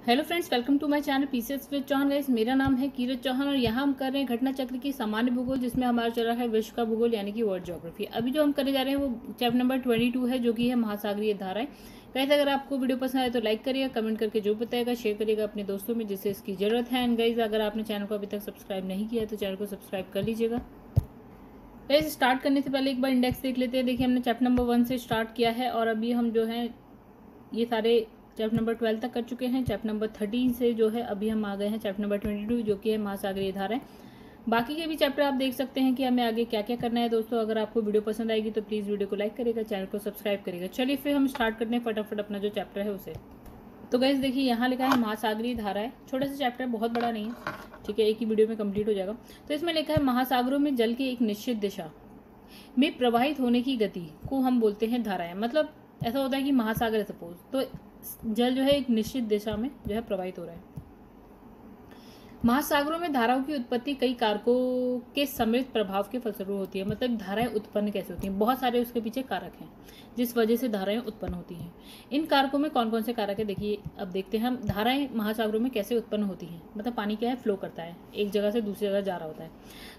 Hello friends, welcome to my channel PCS with Chauhan. Guys, मेरा नाम है कीरत चौहान और यहाँ हम कर रहे हैं घटना चक्र की सामान्य भूगोल, जिसमें हमारा चल रहा है विश्व का भूगोल यानी कि वर्ल्ड ज्योग्राफी। अभी जो हम करने जा रहे हैं वो चैप्टर नंबर 22 है, जो कि है महासागरीय धाराएं। गाइस, अगर आपको वीडियो पसंद आए तो लाइक करिएगा, कमेंट करके जो बताएगा शेयर करिएगा अपने दोस्तों में जिसे इसकी जरूरत है। एंड गाइस, अगर आपने चैनल को अभी तक सब्सक्राइब नहीं किया है तो चैनल को सब्सक्राइब कर लीजिएगा। गाइस, स्टार्ट करने से पहले एक बार इंडेक्स देख लेते हैं। देखिए, हमने चैप्टर नंबर 1 से स्टार्ट किया है और अभी हम जो है ये सारे चैप्टर नंबर 12 तक कर चुके हैं। चैप्टर नंबर 13 से जो है अभी हम आ गए हैं चैप्टर नंबर 22, जो कि है महासागरीय धाराएं। बाकी के भी चैप्टर आप देख सकते हैं कि हमें आगे क्या क्या करना है। दोस्तों, अगर आपको वीडियो पसंद आएगी तो प्लीज़ वीडियो को लाइक करिएगा, चैनल को सब्सक्राइब करिएगा। चलिए फिर हम स्टार्ट करते हैं फटाफट अपना जो चैप्टर है उसे। तो गाइस देखिए, यहाँ लिखा है महासागरीय धाराएं। छोटा सा चैप्टर है, बहुत बड़ा नहीं है, ठीक है, एक ही वीडियो में कंप्लीट हो जाएगा। तो इसमें लिखा है महासागरों में जल की एक निश्चित दिशा में प्रवाहित होने की गति को हम बोलते हैं धाराएं। मतलब ऐसा होता है कि महासागर है सपोज, तो जल जो है एक निश्चित दिशा में जो है प्रवाहित हो रहा है। महासागरों में धाराओं की उत्पत्ति कई कारकों के सम्मिलित प्रभाव के फलस्वरूप होती है। मतलब धाराएं उत्पन्न कैसे होती हैं, बहुत सारे उसके पीछे कारक हैं जिस वजह से धाराएं उत्पन्न होती हैं। इन कारकों में कौन कौन से कारक है, देखिए अब देखते हैं हम धाराएं महासागरों में कैसे उत्पन्न होती हैं। मतलब पानी क्या है, फ्लो करता है, एक जगह से दूसरी जगह जा रहा होता है।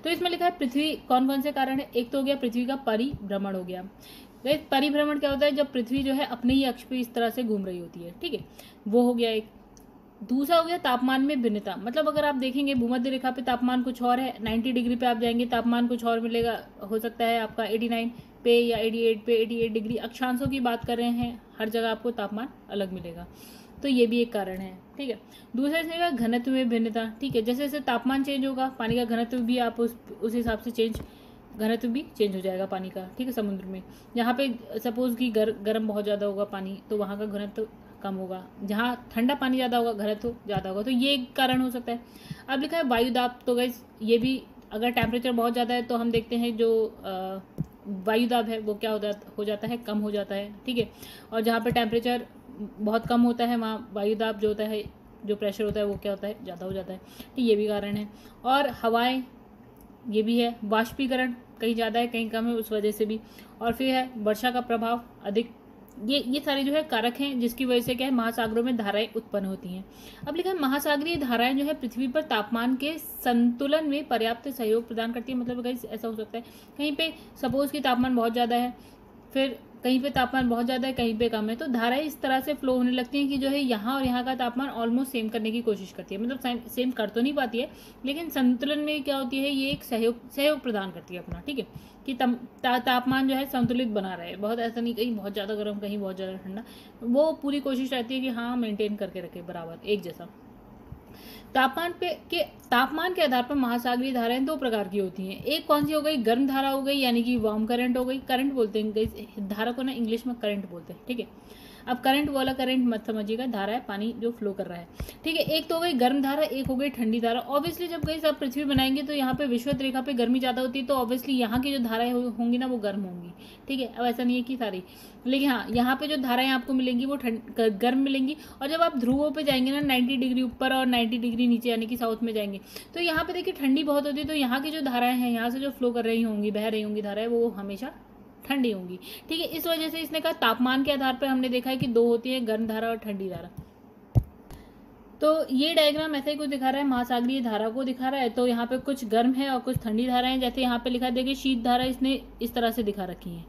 तो इसमें लिखा है पृथ्वी, कौन कौन से कारण है। एक तो हो गया पृथ्वी का परिभ्रमण हो गया। परिभ्रमण क्या होता है, जब पृथ्वी जो है अपने ही अक्ष पे इस तरह से घूम रही होती है, ठीक है, वो हो गया एक। दूसरा हो गया तापमान में भिन्नता। मतलब अगर आप देखेंगे भूमध्य रेखा पे तापमान कुछ और है, 90 डिग्री पे आप जाएंगे तापमान कुछ और मिलेगा, हो सकता है आपका 89 पे या 88 पे 88 डिग्री। अक्षांशों की बात कर रहे हैं, हर जगह आपको तापमान अलग मिलेगा, तो ये भी एक कारण है, ठीक है। दूसरा इसमें घनत्व में भिन्नता, ठीक है, जैसे जैसे तापमान चेंज होगा पानी का घनत्व भी आप उस हिसाब से घनत्व भी चेंज हो जाएगा पानी का, ठीक है। समुद्र में जहाँ पे सपोज कि गर्म बहुत ज़्यादा होगा पानी, तो वहाँ का घनत्व कम होगा। जहाँ ठंडा पानी ज़्यादा होगा घनत्व ज़्यादा होगा, तो ये एक कारण हो सकता है। अब लिखा है वायु दाब। तो गाइस ये भी, अगर टेम्परेचर बहुत ज़्यादा है तो हम देखते हैं जो वायु दाब है वो क्या हो जाता है, कम हो जाता है, ठीक है। और जहाँ पे टेम्परेचर बहुत कम होता है वहाँ वायु दाब जो होता है, जो प्रेशर होता है वो क्या होता है, ज़्यादा हो जाता है, ठीक, ये भी कारण है। और हवाएं, ये भी है। वाष्पीकरण कहीं ज़्यादा है कहीं कम है, उस वजह से भी। और फिर है वर्षा का प्रभाव अधिक। ये सारे जो है कारक हैं जिसकी वजह से क्या है महासागरों में धाराएं उत्पन्न होती हैं। अब लिखा है महासागरीय धाराएं जो है पृथ्वी पर तापमान के संतुलन में पर्याप्त सहयोग प्रदान करती है। मतलब कहीं ऐसा हो सकता है कहीं पे सपोज कि तापमान बहुत ज़्यादा है, फिर कहीं पे तापमान बहुत ज़्यादा है कहीं पे कम है, तो धाराएं इस तरह से फ्लो होने लगती हैं कि जो है यहाँ और यहाँ का तापमान ऑलमोस्ट सेम करने की कोशिश करती है। मतलब सेम कर तो नहीं पाती है, लेकिन संतुलन में क्या होती है, ये एक सहयोग प्रदान करती है अपना, ठीक है, कि तापमान जो है संतुलित बना रहे। बहुत ऐसा नहीं कहीं बहुत ज़्यादा गर्म कहीं बहुत ज़्यादा ठंडा, वो पूरी कोशिश रहती है कि हाँ मेंटेन करके रखे बराबर एक जैसा। तापमान के आधार पर महासागरीय धाराएं दो प्रकार की होती हैं। एक कौन सी हो गई, गर्म धारा हो गई यानी कि वार्म करंट हो गई। करंट बोलते हैं धारा को ना, इंग्लिश में करंट बोलते हैं, ठीक है। अब करंट वाला करंट मत समझिएगा, धारा है पानी जो फ्लो कर रहा है, ठीक है। एक तो हो गई गर्म धारा, एक हो गई ठंडी धारा। ऑब्वियसली जब गई सब पृथ्वी बनाएंगे तो यहाँ पे विषुवत रेखा पे गर्मी ज़्यादा होती है, तो ऑब्वियसली यहाँ की जो धाराएं होंगी ना वो गर्म होंगी, ठीक है। अब ऐसा नहीं है कि सारी, लेकिन हाँ यहाँ पे जो धाराएं आपको मिलेंगी वो गर्म मिलेंगी। और जब आप ध्रुवों पे जाएंगे ना 90 डिग्री ऊपर और 90 डिग्री नीचे यानी कि साउथ में जाएंगे, तो यहाँ पे देखिए ठंडी बहुत होती है, तो यहाँ की जो धाराएं हैं यहाँ से जो फ्लो कर रही होंगी, बह रही होंगी धाराएं, वो हमेशा ठंडी होंगी, ठीक है। इस वजह से इसने कहा तापमान के आधार पर हमने देखा है कि दो होती है, गर्म धारा और ठंडी धारा। तो ये डायग्राम ऐसा ही कुछ दिखा रहा है, महासागरीय धारा को दिखा रहा है। तो यहाँ पे कुछ गर्म है और कुछ ठंडी धाराएं हैं। जैसे यहाँ पे लिखा, देखिए शीत धारा इसने इस तरह से दिखा रखी है,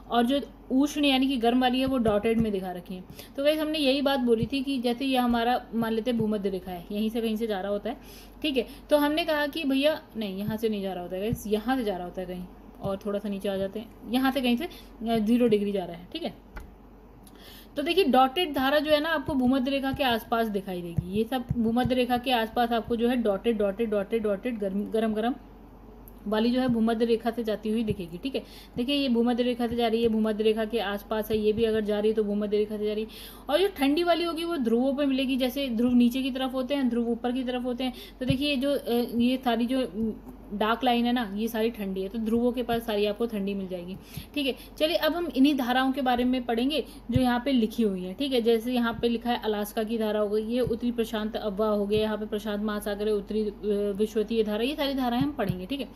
और जो उष्ण यानी कि गर्म वाली है वो डॉटेड में दिखा रखी है। तो गाइस हमने यही बात बोली थी कि जैसे ये हमारा मान लेते हैं भूमध्य रेखा है, यहीं से कहीं से जा रहा होता है, ठीक है। तो हमने कहा कि भैया नहीं, यहाँ से नहीं जा रहा होता है गाइस, यहाँ से जा रहा होता है कहीं, और थोड़ा सा नीचे आ जाते हैं, यहाँ से कहीं से 0 डिग्री जा रहा है, ठीक है। तो देखिए डॉटेड धारा जो है ना आपको भूमध्य रेखा के आसपास दिखाई देगी। ये सब भूमध्य रेखा के आसपास आपको जो है डॉटेड डॉटेड डॉटेड डॉटेड गरम गरम वाली जो है भूमध्य रेखा से जाती हुई दिखेगी, ठीक है। देखिए ये भूमध्य रेखा से जा रही है, भूमध्य रेखा के आसपास है, ये भी अगर जा रही है तो भूमध्य रेखा से जा रही है। और जो ठंडी वाली होगी वो ध्रुवों पे मिलेगी। जैसे ध्रुव नीचे की तरफ होते हैं, ध्रुव ऊपर की तरफ होते हैं, तो देखिए जो ये सारी जो डार्क लाइन है ना, ये सारी ठंडी है, तो ध्रुवों के पास सारी आपको ठंडी मिल जाएगी, ठीक है। चलिए अब हम इन्हीं धाराओं के बारे में पढ़ेंगे जो यहाँ पे लिखी हुई है, ठीक है। जैसे यहाँ पे लिखा है अलास्का की धारा हो गई, ये उत्तरी प्रशांत अफवाह हो गया, यहाँ पे प्रशांत महासागर है, उत्तरी विश्वतीय धारा, ये सारी धाराएं हम पढ़ेंगे, ठीक है।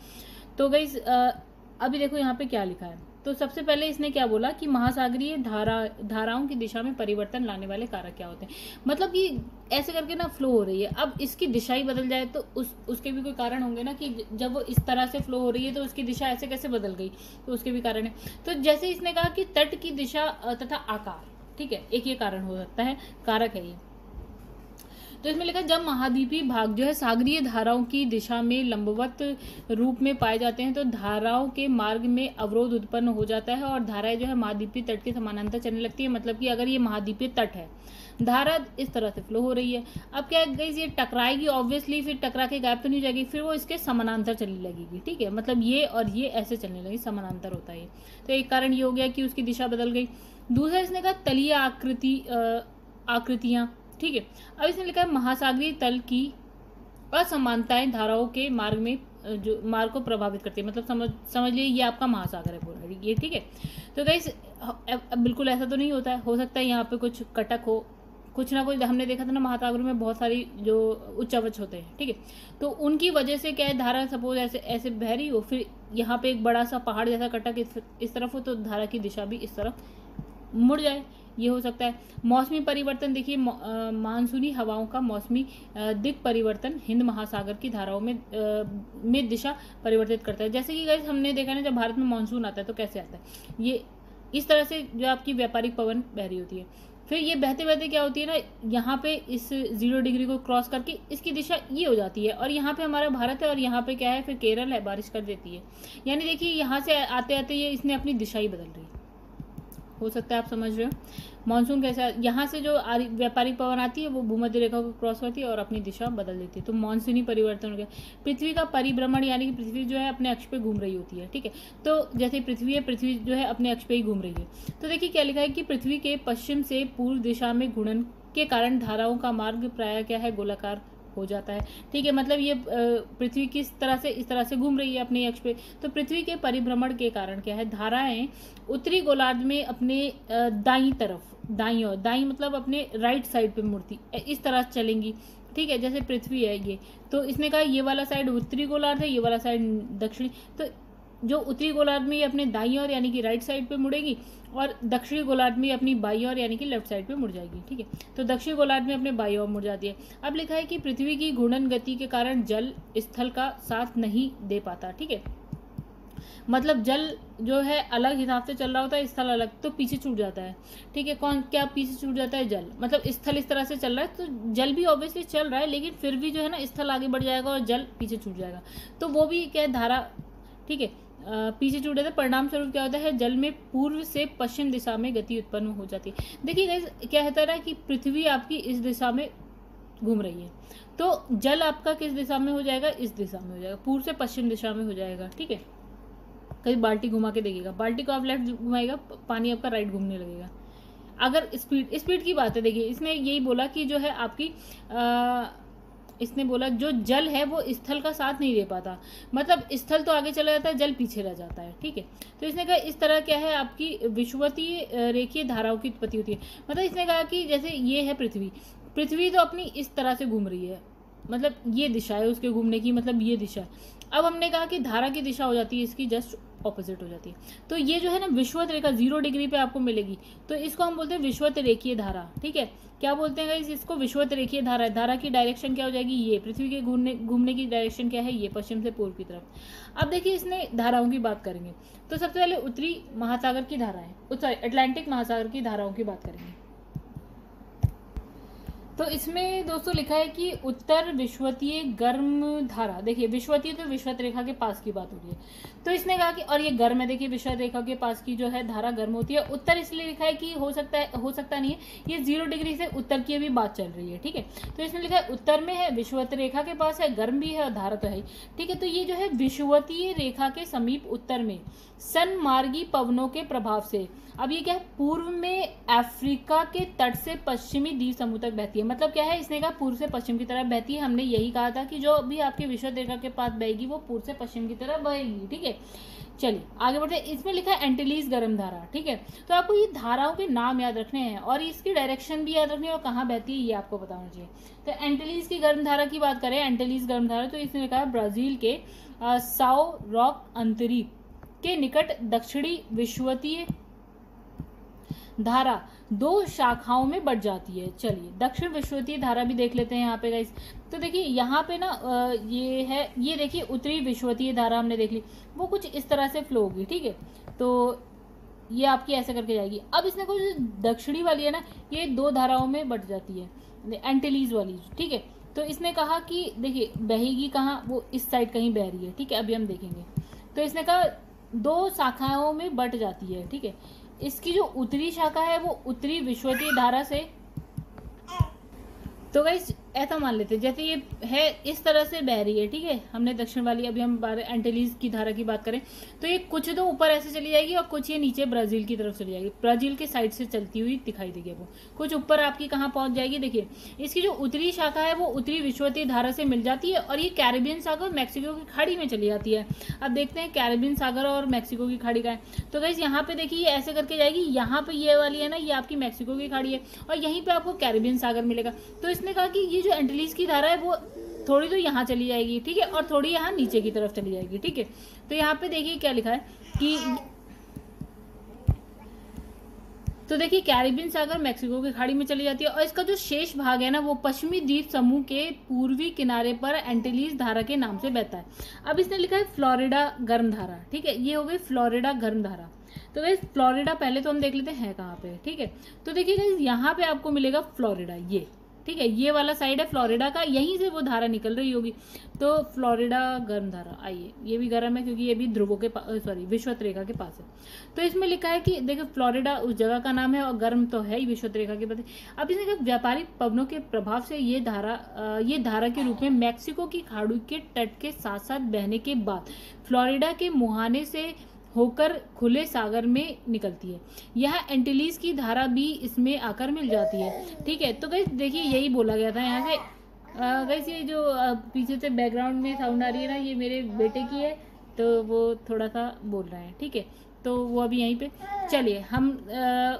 तो गाइस अभी देखो यहाँ पे क्या लिखा है। तो सबसे पहले इसने क्या बोला कि महासागरीय धाराओं की दिशा में परिवर्तन लाने वाले कारक क्या होते हैं। मतलब कि ऐसे करके ना फ्लो हो रही है, अब इसकी दिशा ही बदल जाए तो उसके भी कोई कारण होंगे ना, कि जब वो इस तरह से फ्लो हो रही है तो उसकी दिशा ऐसे कैसे बदल गई, तो उसके भी कारण है। तो जैसे इसने कहा कि तट की दिशा तथा आकार, ठीक है, एक ये कारण हो सकता है, कारक है ये। तो इसमें लिखा जब महाद्वीपीय भाग जो है सागरीय धाराओं की दिशा में लंबवत रूप में पाए जाते हैं तो धाराओं के मार्ग में अवरोध उत्पन्न हो जाता है और धाराएं जो है महाद्वीपीय तट के समानांतर चलने लगती है। मतलब कि अगर ये महाद्वीपीय तट है, धारा इस तरह से फ्लो हो रही है, अब क्या है ये टकराएगी ऑब्वियसली, फिर टकरा के गायब तो नहीं जाएगी, फिर वो इसके समानांतर चलने लगेगी, ठीक है, मतलब ये और ये ऐसे चलने लगी, समानांतर होता है। तो एक कारण ये हो गया कि उसकी दिशा बदल गई। दूसरा इसने कहा तलीय आकृतियां, ठीक है। अब इसने लिखा है महासागरीय तल की असमानताएं धाराओं के मार्ग में जो मार्ग को प्रभावित करती है। मतलब समझ लिए ये आपका महासागर है पूरा ये, ठीक है। तो गाइस बिल्कुल ऐसा तो नहीं होता है, हो सकता है यहाँ पे कुछ कटक हो, कुछ ना कुछ, हमने देखा था ना महासागरों में बहुत सारी जो उच्चावच होते हैं, ठीक है, तो उनकी वजह से क्या है धारा सपोज ऐसे ऐसे बह रही हो, फिर यहाँ पे एक बड़ा सा पहाड़ जैसा कटक इस तरफ हो तो धारा की दिशा भी इस तरफ मुड़ जाए, ये हो सकता है। मौसमी परिवर्तन देखिए, मानसूनी हवाओं का मौसमी दिक परिवर्तन हिंद महासागर की धाराओं में दिशा परिवर्तित करता है। जैसे कि गाइस हमने देखा ना जब भारत में मानसून आता है तो कैसे आता है, ये इस तरह से जो आपकी व्यापारिक पवन बह रही होती है, फिर ये बहते बहते क्या होती है ना, यहाँ पे इस 0 डिग्री को क्रॉस करके इसकी दिशा ये हो जाती है और यहाँ पे हमारा भारत है और यहाँ पे क्या है फिर केरल है, बारिश कर देती है। यानी देखिए यहाँ से आते आते ये इसने अपनी दिशा ही बदल रही है, हो सकता है आप समझ रहे हो। मानसून कैसा, यहाँ से जो व्यापारिक पवन आती है वो भूमध्य रेखा को क्रॉस करती है और अपनी दिशा बदल देती है, तो मानसूनी परिवर्तन हो गया। पृथ्वी का परिभ्रमण, यानी कि पृथ्वी जो है अपने अक्ष पे घूम रही होती है, ठीक है, तो जैसे पृथ्वी है, पृथ्वी जो है अपने अक्ष पे ही घूम रही है। तो देखिए क्या लिखा है कि पृथ्वी के पश्चिम से पूर्व दिशा में घूर्णन के कारण धाराओं का मार्ग प्रायः क्या है, गोलाकार हो जाता है, ठीक है। मतलब ये पृथ्वी किस तरह से इस तरह से घूम रही है अपने अक्ष पे, तो पृथ्वी के परिभ्रमण के कारण क्या है धाराएं उत्तरी गोलार्ध में अपने दाईं तरफ, दाईं और दाईं मतलब अपने राइट साइड पे मुड़ती इस तरह चलेंगी, ठीक है। जैसे पृथ्वी है ये, तो इसने कहा ये वाला साइड उत्तरी गोलार्ध है, ये वाला साइड दक्षिणी, तो जो उत्तरी गोलार्ध में ये अपने दाईं ओर यानी कि राइट साइड पे मुड़ेगी और दक्षिणी गोलार्ध में अपनी बाईं ओर यानी कि लेफ्ट साइड पे मुड़ जाएगी, ठीक है। तो दक्षिणी गोलार्ध में अपने बाईं ओर मुड़ जाती है। अब लिखा है कि पृथ्वी की घूर्णन गति के कारण जल स्थल का साथ नहीं दे पाता, ठीक है। मतलब जल जो है अलग हिसाब से चल रहा होता है, स्थल अलग, तो पीछे छूट जाता है, ठीक है। कौन क्या पीछे छूट जाता है, जल, मतलब स्थल इस तरह से चल रहा है तो जल भी ऑब्वियसली चल रहा है, लेकिन फिर भी जो है ना स्थल आगे बढ़ जाएगा और जल पीछे छूट जाएगा, तो वो भी क्या है धारा, ठीक है, पीछे छूट जाता है। परिणाम स्वरूप क्या होता है, जल में पूर्व से पश्चिम दिशा में गति उत्पन्न हो जाती है। देखिए गाइस क्या कहता है ना कि पृथ्वी आपकी इस दिशा में घूम रही है, तो जल आपका किस दिशा में हो जाएगा, इस दिशा में हो जाएगा, पूर्व से पश्चिम दिशा में हो जाएगा, ठीक है। कहीं बाल्टी घुमा के देखिएगा, बाल्टी को आप लेफ्ट घुमाएगा, पानी आपका राइट घूमने लगेगा। अगर स्पीड की बात है, देखिए इसने यही बोला कि जो है आपकी इसने बोला जो जल है वो स्थल का साथ नहीं दे पाता, मतलब स्थल तो आगे चला जाता है, जल पीछे रह जाता है, ठीक है। तो इसने कहा इस तरह क्या है आपकी विषुवतीय रेखीय धाराओं की उत्पत्ति होती है। मतलब इसने कहा कि जैसे ये है पृथ्वी तो अपनी इस तरह से घूम रही है, मतलब ये दिशा है उसके घूमने की, मतलब ये दिशा है। अब हमने कहा कि धारा की दिशा हो जाती है इसकी जस्ट ऑपोजिट हो जाती है, तो ये जो है ना विषुवत रेखा 0 डिग्री पे आपको मिलेगी, तो इसको हम बोलते हैं विषुवत रेखीय धारा, ठीक है। क्या बोलते हैं गाइस इसको, विषुवत रेखीय धारा है। धारा की डायरेक्शन क्या हो जाएगी, ये पृथ्वी के घूमने की डायरेक्शन क्या है, ये पश्चिम से पूर्व की तरफ। अब देखिए इसने धाराओं की बात करेंगे, तो सबसे पहले उत्तरी महासागर की धारा है, सॉरी अटलांटिक महासागर की धाराओं की बात करेंगे। तो इसमें दोस्तों लिखा है कि उत्तर विषुवतीय गर्म धारा, देखिए विषुवतीय तो विषुवत रेखा के पास की बात हो रही है, तो इसने कहा कि और ये गर्म है, देखिए विषुवत रेखा के पास की जो है धारा गर्म होती है। उत्तर इसलिए लिखा है कि हो सकता नहीं है, ये 0 डिग्री से उत्तर की अभी बात चल रही है, ठीक है। तो इसने लिखा है उत्तर में है, विषुवत रेखा के पास है, गर्म भी है और धारा तो है, ठीक है। तो ये जो है विषुवतीय रेखा के समीप उत्तर में सनमार्गी पवनों के प्रभाव से, अब ये क्या है पूर्व में अफ्रीका के तट से पश्चिमी द्वीप समूह तक बहती है। मतलब क्या है इसने कहा पूर्व से पश्चिम की तरफ बहती है, हमने यही कहा था कि जो भी आपके विषुवत रेखा के पास बहेगी वो पूर्व से पश्चिम की तरफ बहेगी, ठीक है। चलिए आगे बढ़ते हैं। इसमें लिखा है एंटिलीज गर्म धारा, ठीक है। तो आपको ये धाराओं के नाम याद रखने हैं और इसकी डायरेक्शन भी याद रखनी है और कहाँ बहती है ये आपको पता होना चाहिए। तो एंटिलीज की गर्म धारा की बात करें, एंटिलीज गर्म धारा, तो इसने लिखा है ब्राजील के साओ रॉक अंतरीप के निकट दक्षिणी विषुवतीय धारा दो शाखाओं में बढ़ जाती है। चलिए दक्षिण विषुवतीय धारा भी देख लेते हैं यहाँ पे गाइस। तो देखिए यहाँ पे ना ये है, ये देखिए उत्तरी विषुवतीय धारा हमने देख ली, वो कुछ इस तरह से फ्लो होगी, ठीक है। तो ये आपकी ऐसे करके जाएगी। अब इसने कुछ दक्षिणी वाली है ना, ये दो धाराओं में बढ़ जाती है, एंटिलीज वाली, ठीक है। तो इसने कहा कि देखिए बहेगी कहाँ, वो इस साइड कहीं बह रही है, ठीक है, अभी हम देखेंगे। तो इसने कहा दो शाखाओं में बट जाती है, ठीक है। इसकी जो उत्तरी शाखा है वो उत्तरी विषुवतीय धारा से, तो गाइस ऐसा मान लेते हैं जैसे ये है इस तरह से बह रही है, ठीक है। हमने दक्षिण वाली, अभी हम एंटिलीज की धारा की बात करें तो ये कुछ तो ऊपर ऐसे चली जाएगी और कुछ ये नीचे ब्राजील की तरफ चली जाएगी, ब्राजील के साइड से चलती हुई दिखाई देगी। वो कुछ ऊपर आपकी कहाँ पहुंच जाएगी, देखिए इसकी जो उत्तरी शाखा है वो उत्तरी विषुवतीय धारा से मिल जाती है और ये कैरेबियन सागर मैक्सिको की खाड़ी में चली जाती है। अब देखते हैं कैरेबियन सागर और मैक्सिको की खाड़ी का है। तो गाइस यहाँ पे देखिए ये ऐसे करके जाएगी, यहाँ पे ये वाली है ना, ये आपकी मैक्सिको की खाड़ी है और यहीं पे आपको कैरेबियन सागर मिलेगा। तो इसने कहा कि ये जो एंटिलीज की धारा है वो थोड़ी तो यहाँ चली जाएगी, ठीक है, और थोड़ी यहाँ नीचे की तरफ चली जाएगी, ठीक है। तो यहाँ पे देखिए क्या लिखा है कि तो देखिए कैरिबियन सागर मैक्सिको की खाड़ी में चली जाती है और इसका जो शेष भाग है ना वो पश्चिमी द्वीप समूह के पूर्वी किनारे पर एंटिलीज धारा के नाम से बहता है। अब इसने लिखा है फ्लोरिडा गर्म धारा, ठीक है, ये हो गई फ्लोरिडा गर्म धारा। तो गाइस फ्लोरिडा पहले तो हम देख लेते हैं कहाँ पे, ठीक है। तो देखिए गाइस यहाँ पे आपको मिलेगा फ्लोरिडा, ये ठीक है, ये वाला साइड है फ्लोरिडा का, यहीं से वो धारा निकल रही होगी। तो फ्लोरिडा गर्म धारा, आइए ये भी गर्म है क्योंकि ये भी ध्रुवों के सॉरी विषुवत रेखा के पास है। तो इसमें लिखा है कि देखो फ्लोरिडा उस जगह का नाम है और गर्म तो है ही विषुवत रेखा के पास। अब इसने कहा व्यापारिक पवनों के प्रभाव से ये धारा के रूप में मैक्सिको की खाड़ी के तट के साथ साथ बहने के बाद फ्लोरिडा के मुहाने से होकर खुले सागर में निकलती है। यह एंटिलीज की धारा भी इसमें आकर मिल जाती है, ठीक है। तो गाइस देखिए यही बोला गया था यहाँ से। गाइस ये जो पीछे से बैकग्राउंड में साउंड आ रही है ना, ये मेरे बेटे की है, तो वो थोड़ा सा बोल रहा है, ठीक है। तो वो अभी यहीं पे, चलिए हम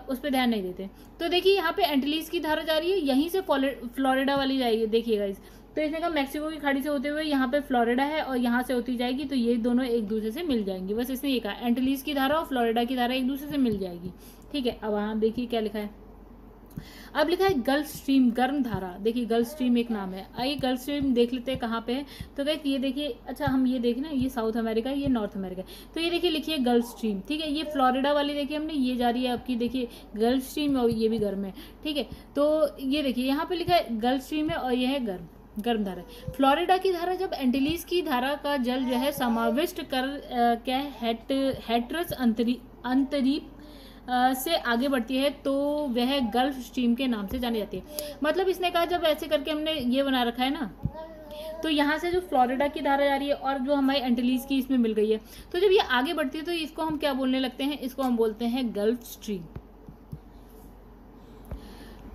उस पर ध्यान नहीं देते। तो देखिए यहाँ पे एंटिलीज की धारा जा रही है, यहीं से फ्लोरिडा वाली जाएगी, देखिए गाइस। तो इसने कहा मैक्सिको की खाड़ी से होते हुए यहाँ पे फ्लोरिडा है और यहाँ से होती जाएगी, तो ये दोनों एक दूसरे से मिल जाएंगी। बस इसने ये कहा एंटिलीज की धारा और फ्लोरिडा की धारा एक दूसरे से मिल जाएगी, ठीक है। अब यहाँ देखिए क्या लिखा है, अब लिखा है गल्फ स्ट्रीम गर्म धारा। देखिए गल्फ स्ट्रीम एक नाम है, आइए गल्फ स्ट्रीम देख लेते हैं कहाँ पे है। तो गाइस ये देखिए, अच्छा हम ये देखें ना, ये साउथ अमेरिका है, ये नॉर्थ अमेरिका है। तो ये देखिए लिखिए गल्फ स्ट्रीम, ठीक है। ये फ्लोरिडा वाली देखिए हमने, ये जा रही है आपकी, देखिए गल्फ स्ट्रीम और ये भी गर्म है, ठीक है। तो ये देखिए यहाँ पे लिखा है गल्फ स्ट्रीम है और ये है गर्म धारा। फ्लोरिडा की धारा जब एंटिलीज की धारा का जल जो है समाविष्ट कर क्या हेट्रस अंतरीप से आगे बढ़ती है तो वह गल्फ स्ट्रीम के नाम से जानी जाती है। मतलब इसने कहा जब ऐसे करके हमने ये बना रखा है ना, तो यहाँ से जो फ्लोरिडा की धारा जा रही है और जो हमारी एंटिलीज की इसमें मिल गई है, तो जब ये आगे बढ़ती है तो इसको हम क्या बोलने लगते हैं, इसको हम बोलते हैं गल्फ स्ट्रीम।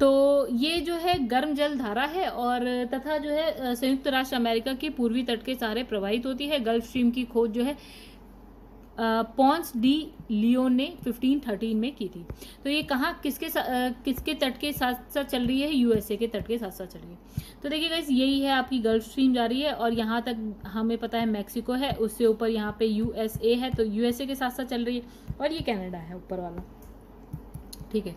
तो ये जो है गर्म जल धारा है और तथा जो है संयुक्त राष्ट्र अमेरिका के पूर्वी तट के सहारे प्रवाहित होती है। गल्फ स्ट्रीम की खोज जो है पॉन्स डी लियोन ने 1513 में की थी। तो ये कहाँ किसके तट के साथ साथ चल रही है, यूएसए के तट के साथ साथ चल रही है। तो देखिए गाइस यही है आपकी गल्फ स्ट्रीम जा रही है और यहाँ तक हमें पता है मैक्सिको है, उससे ऊपर यहाँ पे यूएसए है, तो यूएसए के साथ साथ चल रही है और ये कनाडा है ऊपर वाला, ठीक है।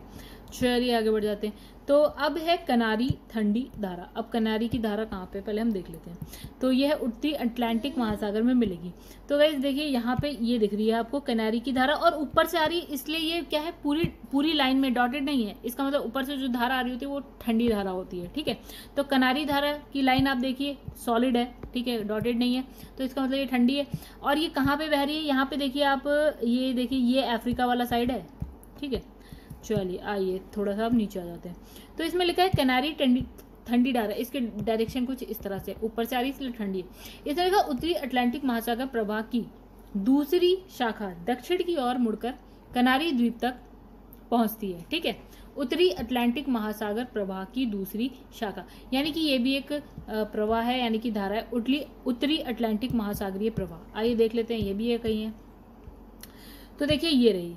चलिए आगे बढ़ जाते हैं। तो अब है कनारी ठंडी धारा। अब कनारी की धारा कहाँ पे, पहले हम देख लेते हैं। तो यह उत्तरी अटलांटिक महासागर में मिलेगी। तो गाइस देखिए यहाँ पे ये दिख रही है आपको कनारी की धारा और ऊपर से आ रही है, इसलिए ये क्या है पूरी लाइन में डॉटेड नहीं है। इसका मतलब ऊपर से जो धारा आ रही होती है वो ठंडी धारा होती है, ठीक है। तो कनारी धारा की लाइन आप देखिए सॉलिड है, ठीक है, डॉटेड नहीं है, तो इसका मतलब ये ठंडी है। और ये कहाँ पे बह रही है, यहाँ पे देखिए आप, ये देखिए ये अफ्रीका वाला साइड है, ठीक है। चलिए आइए थोड़ा सा अब नीचे आ जाते हैं। तो इसमें लिखा है कनारी ठंडी धारा, इसके डायरेक्शन कुछ इस तरह से ऊपर से आ रही है इसलिए ठंडी है। इस तरह का उत्तरी अटलांटिक महासागर प्रवाह की दूसरी शाखा दक्षिण की ओर मुड़कर कनारी द्वीप तक पहुंचती है, ठीक है। उत्तरी अटलांटिक महासागर प्रवाह की दूसरी शाखा, यानी कि ये भी एक प्रवाह है, यानी कि धारा है उत्तरी अटलांटिक महासागरीय प्रवाह। आइए देख लेते हैं, ये भी है कहीं है। तो देखिए ये रही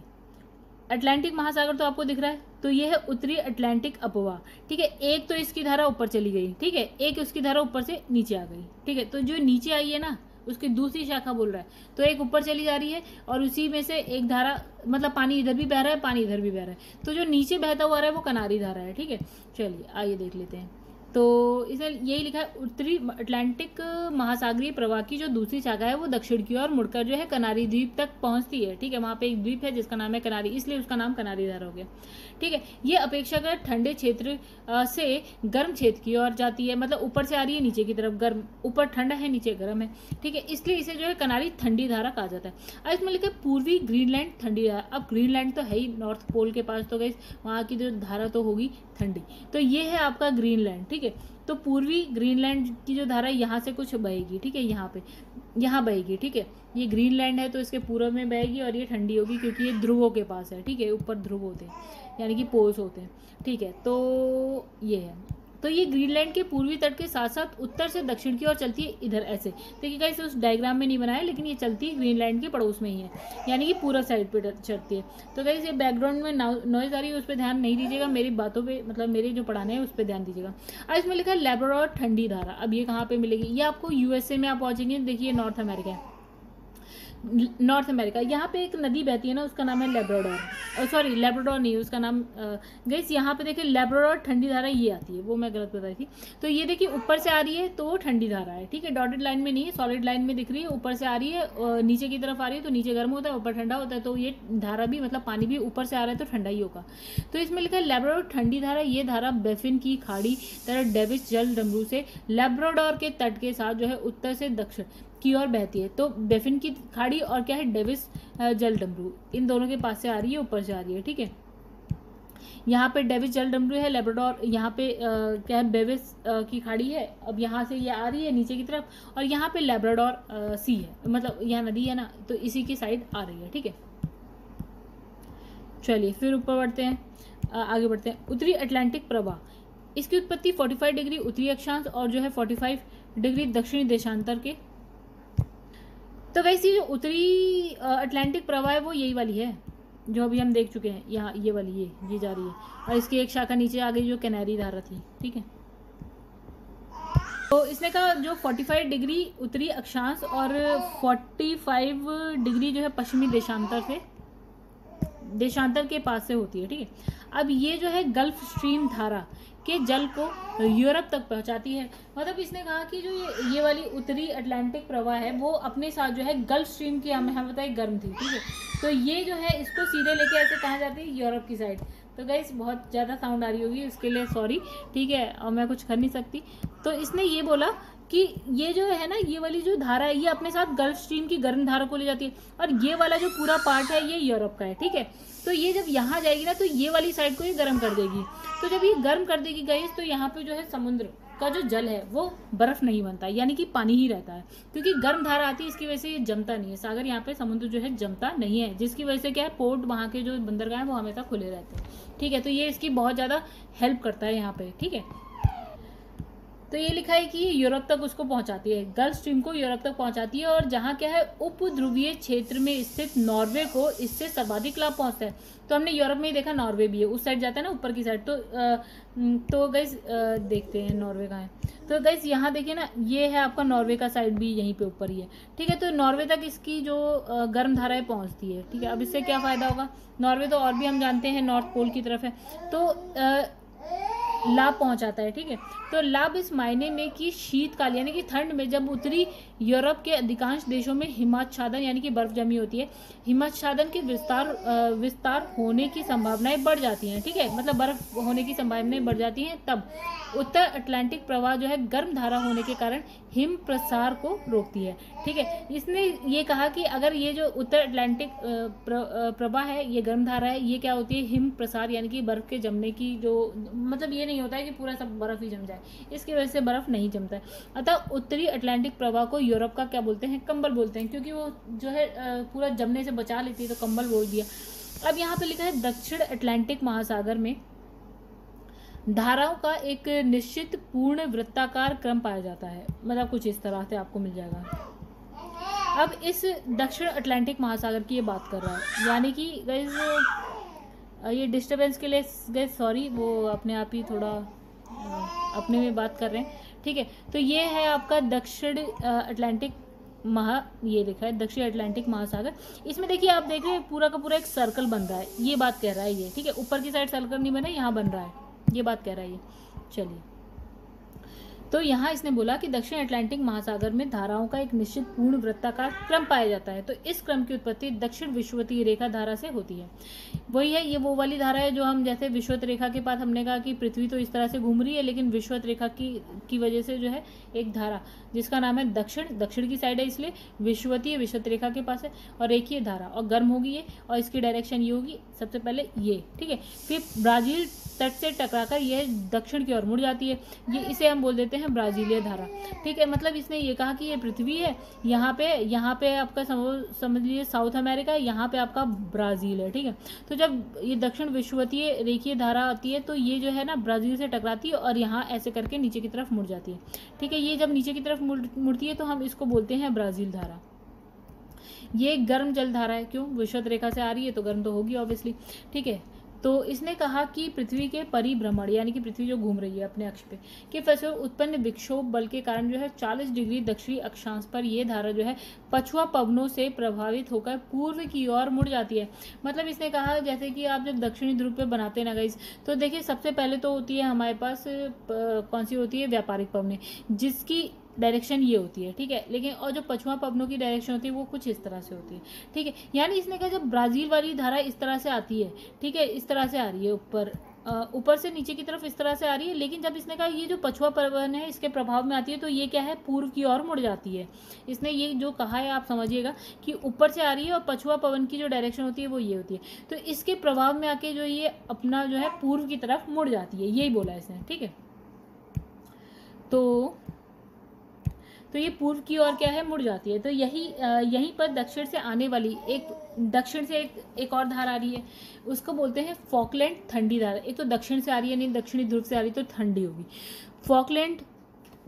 अटलांटिक महासागर, तो आपको दिख रहा है, तो ये है उत्तरी अटलांटिक अपवाह, ठीक है। एक तो इसकी धारा ऊपर चली गई, ठीक है, एक उसकी धारा ऊपर से नीचे आ गई, ठीक है। तो जो नीचे आई है ना उसकी दूसरी शाखा बोल रहा है, तो एक ऊपर चली जा रही है और उसी में से एक धारा, मतलब पानी इधर भी बह रहा है, पानी इधर भी बह रहा है, तो जो नीचे बहता हुआ रहा है वो कनारी धारा है। ठीक है, चलिए आइए देख लेते हैं। तो इसे यही लिखा है, उत्तरी अटलांटिक महासागरीय प्रवाह की जो दूसरी शाखा है वो दक्षिण की ओर मुड़कर जो है कनारी द्वीप तक पहुंचती है। ठीक है, वहाँ पे एक द्वीप है जिसका नाम है कनारी, इसलिए उसका नाम कनारी धारा हो गया। ठीक है, ये अपेक्षाकृत ठंडे क्षेत्र से गर्म क्षेत्र की ओर जाती है, मतलब ऊपर से आ रही है नीचे की तरफ, गर्म, ऊपर ठंडा है नीचे गर्म है। ठीक है, इसलिए इसे जो है कनारी ठंडी धारा कहा जाता है। अब इसमें लिखा है पूर्वी ग्रीनलैंड ठंडी धारा। अब ग्रीनलैंड तो है ही नॉर्थ पोल के पास, तो गई वहाँ की जो धारा तो होगी ठंडी, तो ये है आपका ग्रीनलैंड। ठीक है, तो पूर्वी ग्रीनलैंड की जो धारा यहाँ से कुछ बहेगी। ठीक है, यहाँ बहेगी। ठीक है, ये ग्रीनलैंड है तो इसके पूर्व में बहेगी और ये ठंडी होगी क्योंकि ये ध्रुवों के पास है। ठीक है, ऊपर ध्रुव होते हैं यानी कि पोल्स होते हैं। ठीक है, तो ये है, तो ये ग्रीनलैंड के पूर्वी तट के साथ साथ उत्तर से दक्षिण की ओर चलती है, इधर ऐसे। देखिए गाइस, उस डायग्राम में नहीं बनाया लेकिन ये चलती है ग्रीनलैंड के पड़ोस में ही है, यानी कि पूरा साइड पे चलती है। तो गाइस ये बैकग्राउंड में नॉइज आ रही है, उस पर ध्यान नहीं दीजिएगा, मेरी बातों पे, मतलब मेरे जो पढ़ाने हैं उस पर ध्यान दीजिएगा। अब इसमें लिखा है लैब्राडोर ठंडी धारा। अब ये कहाँ पे मिलेगी? ये आपको यूएसए में आप पहुँचेंगे, देखिए नॉर्थ अमेरिका है, नॉर्थ अमेरिका, यहाँ पे एक नदी बहती है ना, उसका नाम है लैब्राडोर, सॉरी लैब्राडोर नहीं, उसका नाम गाइस यहाँ पे देखिए लैब्राडोर ठंडी धारा ये आती है, वो मैं गलत बताई थी। तो ये देखिए ऊपर से आ रही है तो वो ठंडी धारा है। ठीक है, डॉटेड लाइन में नहीं है, सॉलिड लाइन में दिख रही है, ऊपर से आ रही है, नीचे की तरफ आ रही है, तो नीचे गर्म होता है, ऊपर ठंडा होता है, तो ये धारा भी, मतलब पानी भी ऊपर से आ रहा है तो ठंडा ही होगा। तो इसमें लिखा है लैब्राडोर ठंडी धारा। ये धारा बेफिन की खाड़ी तरह डेविस जल डमरू से लैब्राडोर के तट के साथ जो है उत्तर से दक्षिण की ओर बहती है। तो बेफिन की खाड़ी और क्या है, डेविस जल डमरू, इन दोनों के पास से आ रही है, ऊपर से आ रही है। ठीक है, यहाँ पे डेविस जल डमरू है, लैब्राडोर यहाँ पे क्या है, बेविस की खाड़ी है। अब यहाँ से ये आ रही है नीचे की तरफ, और यहाँ पे लैब्राडोर सी है, मतलब यहाँ नदी है ना, तो इसी की साइड आ रही है। ठीक है, चलिए फिर ऊपर बढ़ते हैं, आगे बढ़ते हैं। उत्तरी अटलांटिक प्रवाह, इसकी उत्पत्ति 45 डिग्री उत्तरी अक्षांश और जो है 45 डिग्री दक्षिणी देशांतर के। तो वैसे जो उत्तरी अटलांटिक प्रवाह है वो यही वाली है जो अभी हम देख चुके हैं, यहाँ ये वाली, ये जा रही है, और इसकी एक शाखा नीचे आ गई जो कैनारी धारा थी। ठीक है, तो इसने कहा जो 45 डिग्री उत्तरी अक्षांश और 45 डिग्री जो है पश्चिमी देशांतर के पास से होती है। ठीक है, अब ये जो है गल्फ स्ट्रीम धारा के जल को यूरोप तक पहुंचाती है। मतलब इसने कहा कि जो ये वाली उत्तरी अटलांटिक प्रवाह है वो अपने साथ जो है गल्फ स्ट्रीम की, हमें बताया गर्म थी। ठीक है, तो ये जो है इसको सीधे लेके ऐसे कहाँ जाती है, यूरोप की साइड। तो गाइस बहुत ज़्यादा साउंड आ रही होगी, उसके लिए सॉरी। ठीक है, और मैं कुछ कर नहीं सकती। तो इसने ये बोला कि ये जो है ना, ये वाली जो धारा है ये अपने साथ गल्फ स्ट्रीम की गर्म धारा को ले जाती है, और ये वाला जो पूरा पार्ट है ये यूरोप का है। ठीक है, तो ये जब यहाँ जाएगी ना तो ये वाली साइड को ये गर्म कर देगी। तो जब ये गर्म कर देगी गाइस, तो यहाँ पे जो है समुद्र का जो जल है वो बर्फ नहीं बनता, यानी कि पानी ही रहता है, क्योंकि गर्म धारा आती है, इसकी वजह से ये जमता नहीं है सागर, यहाँ पे समुद्र जो है जमता नहीं है, जिसकी वजह से क्या है, पोर्ट वहाँ के जो बंदरगाह है वो हमेशा खुले रहते हैं। ठीक है, तो ये इसकी बहुत ज़्यादा हेल्प करता है यहाँ पे। ठीक है, तो ये लिखा है कि यूरोप तक उसको पहुंचाती है, गल्फ स्ट्रीम को यूरोप तक पहुंचाती है, और जहाँ क्या है उपध्रुवीय क्षेत्र में स्थित नॉर्वे को इससे सर्वाधिक लाभ पहुंचता है। तो हमने यूरोप में ही देखा, नॉर्वे भी है, उस साइड जाता है ना ऊपर की साइड। तो गाइस देखते हैं नॉर्वे कहाँ है। तो गाइस यहाँ देखिए ना, ये है आपका नॉर्वे का साइड भी यहीं पे ऊपर ही है। ठीक है, तो नॉर्वे तक इसकी जो गर्म धाराएं पहुँचती है। ठीक है, अब इससे क्या फ़ायदा होगा, नॉर्वे तो और भी हम जानते हैं नॉर्थ पोल की तरफ है, तो लाभ पहुंचाता है। ठीक है, तो लाभ इस मायने में कि शीतकाल यानी कि ठंड में जब उत्तरी यूरोप के अधिकांश देशों में हिमाच्छादन यानी कि बर्फ जमी होती है, हिमाच्छादन के विस्तार होने की संभावनाएं बढ़ जाती हैं। ठीक है, मतलब बर्फ होने की संभावनाएं बढ़ जाती हैं, तब उत्तर अटलांटिक प्रवाह जो है गर्म धारा होने के कारण हिम प्रसार को रोकती है। ठीक है, इसने ये कहा कि अगर ये जो उत्तर अटलांटिक प्रवाह है, ये गर्म धारा है, ये क्या होती है, हिम प्रसार यानी कि बर्फ के जमने की जो, मतलब ये नहीं होता है कि पूरा सब बर्फ ही जम जाए, इसकी वजह से बर्फ नहीं जमता है। अतः उत्तरी अटलांटिक प्रवाह को यूरोप का क्या बोलते हैं, कंबल बोलते हैं, क्योंकि वो जो है पूरा जमने से बचा लेती है, तो कंबल बोल दिया। अब यहाँ पे लिखा है दक्षिण अटलांटिक महासागर में धाराओं का एक निश्चित पूर्ण वृत्ताकार क्रम पाया जाता है, मतलब कुछ इस तरह से आपको मिल जाएगा। अब इस दक्षिण अटलांटिक महासागर की ये बात कर रहा है, यानी कि गाइस ये डिस्टर्बेंस के लिए गाइस सॉरी, वो अपने आप ही थोड़ा अपने में बात कर रहे हैं। ठीक है, तो ये है आपका दक्षिण अटलांटिक ये लिखा है दक्षिण अटलांटिक महासागर। इसमें देखिए आप देख रहे हैं पूरा का पूरा एक सर्कल बन रहा है, ये बात कह रहा है ये, ठीक है, ऊपर की साइड सर्कल नहीं बना, यहाँ बन रहा है, ये बात कह रहा है ये। चलिए, तो यहाँ इसने बोला कि दक्षिण अटलांटिक महासागर में धाराओं का एक निश्चित पूर्ण वृत्ताकार क्रम पाया जाता है। तो इस क्रम की उत्पत्ति दक्षिण विषुवतीय रेखा धारा से होती है। वही है, ये वो वाली धारा है जो हम जैसे विषुवत रेखा के पास हमने कहा कि पृथ्वी तो इस तरह से घूम रही है, लेकिन विषुवत रेखा की वजह से जो है एक धारा जिसका नाम है दक्षिण की साइड है, इसलिए विषुवत रेखा के पास है, और रेखीय धारा और गर्म होगी ये, और इसकी डायरेक्शन ये होगी सबसे पहले ये, ठीक है। फिर ब्राजील तट से टकराकर यह दक्षिण की ओर मुड़ जाती है, ये इसे हम बोल देते हैं ब्राजीलीय धारा, ठीक है। मतलब इसने ये कहा कि ये पृथ्वी है, यहाँ पे आपका समझ लीजिए साउथ अमेरिका है, यहाँ पे आपका ब्राज़ील है, ठीक है। तो जब ये दक्षिण विषुवतीय रेखीय धारा आती है तो ये जो है ना ब्राज़ील से टकराती है और यहाँ ऐसे करके नीचे की तरफ मुड़ जाती है, ठीक है। ये जब नीचे की तरफ मुड़ती है तो हम इसको बोलते हैं ब्राज़ील धारा। ये एक गर्म जल धारा है, क्यों, विषुवत रेखा से आ रही है तो गर्म तो होगी ऑब्वियसली, ठीक है। तो इसने कहा कि पृथ्वी के परिभ्रमण यानी कि पृथ्वी जो घूम रही है अपने अक्ष पे के फलस्वरूप उत्पन्न विक्षोभ बल के कारण जो है 40 डिग्री दक्षिणी अक्षांश पर ये धारा जो है पछुआ पवनों से प्रभावित होकर पूर्व की ओर मुड़ जाती है। मतलब इसने कहा जैसे कि आप जब दक्षिणी ध्रुव पे बनाते ना गाइस, तो देखिए सबसे पहले तो होती है हमारे पास कौन सी होती है, व्यापारिक पवनें, जिसकी डायरेक्शन ये होती है, ठीक है। लेकिन और जो पछुआ पवनों की डायरेक्शन होती है वो कुछ इस तरह से होती है, ठीक है। यानी इसने कहा जब ब्राज़ील वाली धारा इस तरह से आती है, ठीक है, इस तरह से आ रही है, ऊपर से नीचे की तरफ इस तरह से आ रही है, लेकिन जब इसने कहा ये जो पछुआ पवन है इसके प्रभाव में आती है तो ये क्या है, पूर्व की ओर मुड़ जाती है। इसने ये जो कहा है आप समझिएगा कि ऊपर से आ रही है और पछुआ पवन की जो डायरेक्शन होती है वो ये होती है, तो इसके प्रभाव में आके जो ये अपना जो है पूर्व की तरफ मुड़ जाती है, यही बोला इसने, ठीक है। तो ये पूर्व की ओर क्या है, मुड़ जाती है। तो यहीं पर दक्षिण से आने वाली एक और धारा आ रही है, उसको बोलते हैं फॉकलैंड ठंडी धारा। एक तो दक्षिण से आ रही है, नहीं दक्षिणी ध्रुव से आ रही तो ठंडी होगी। फॉकलैंड,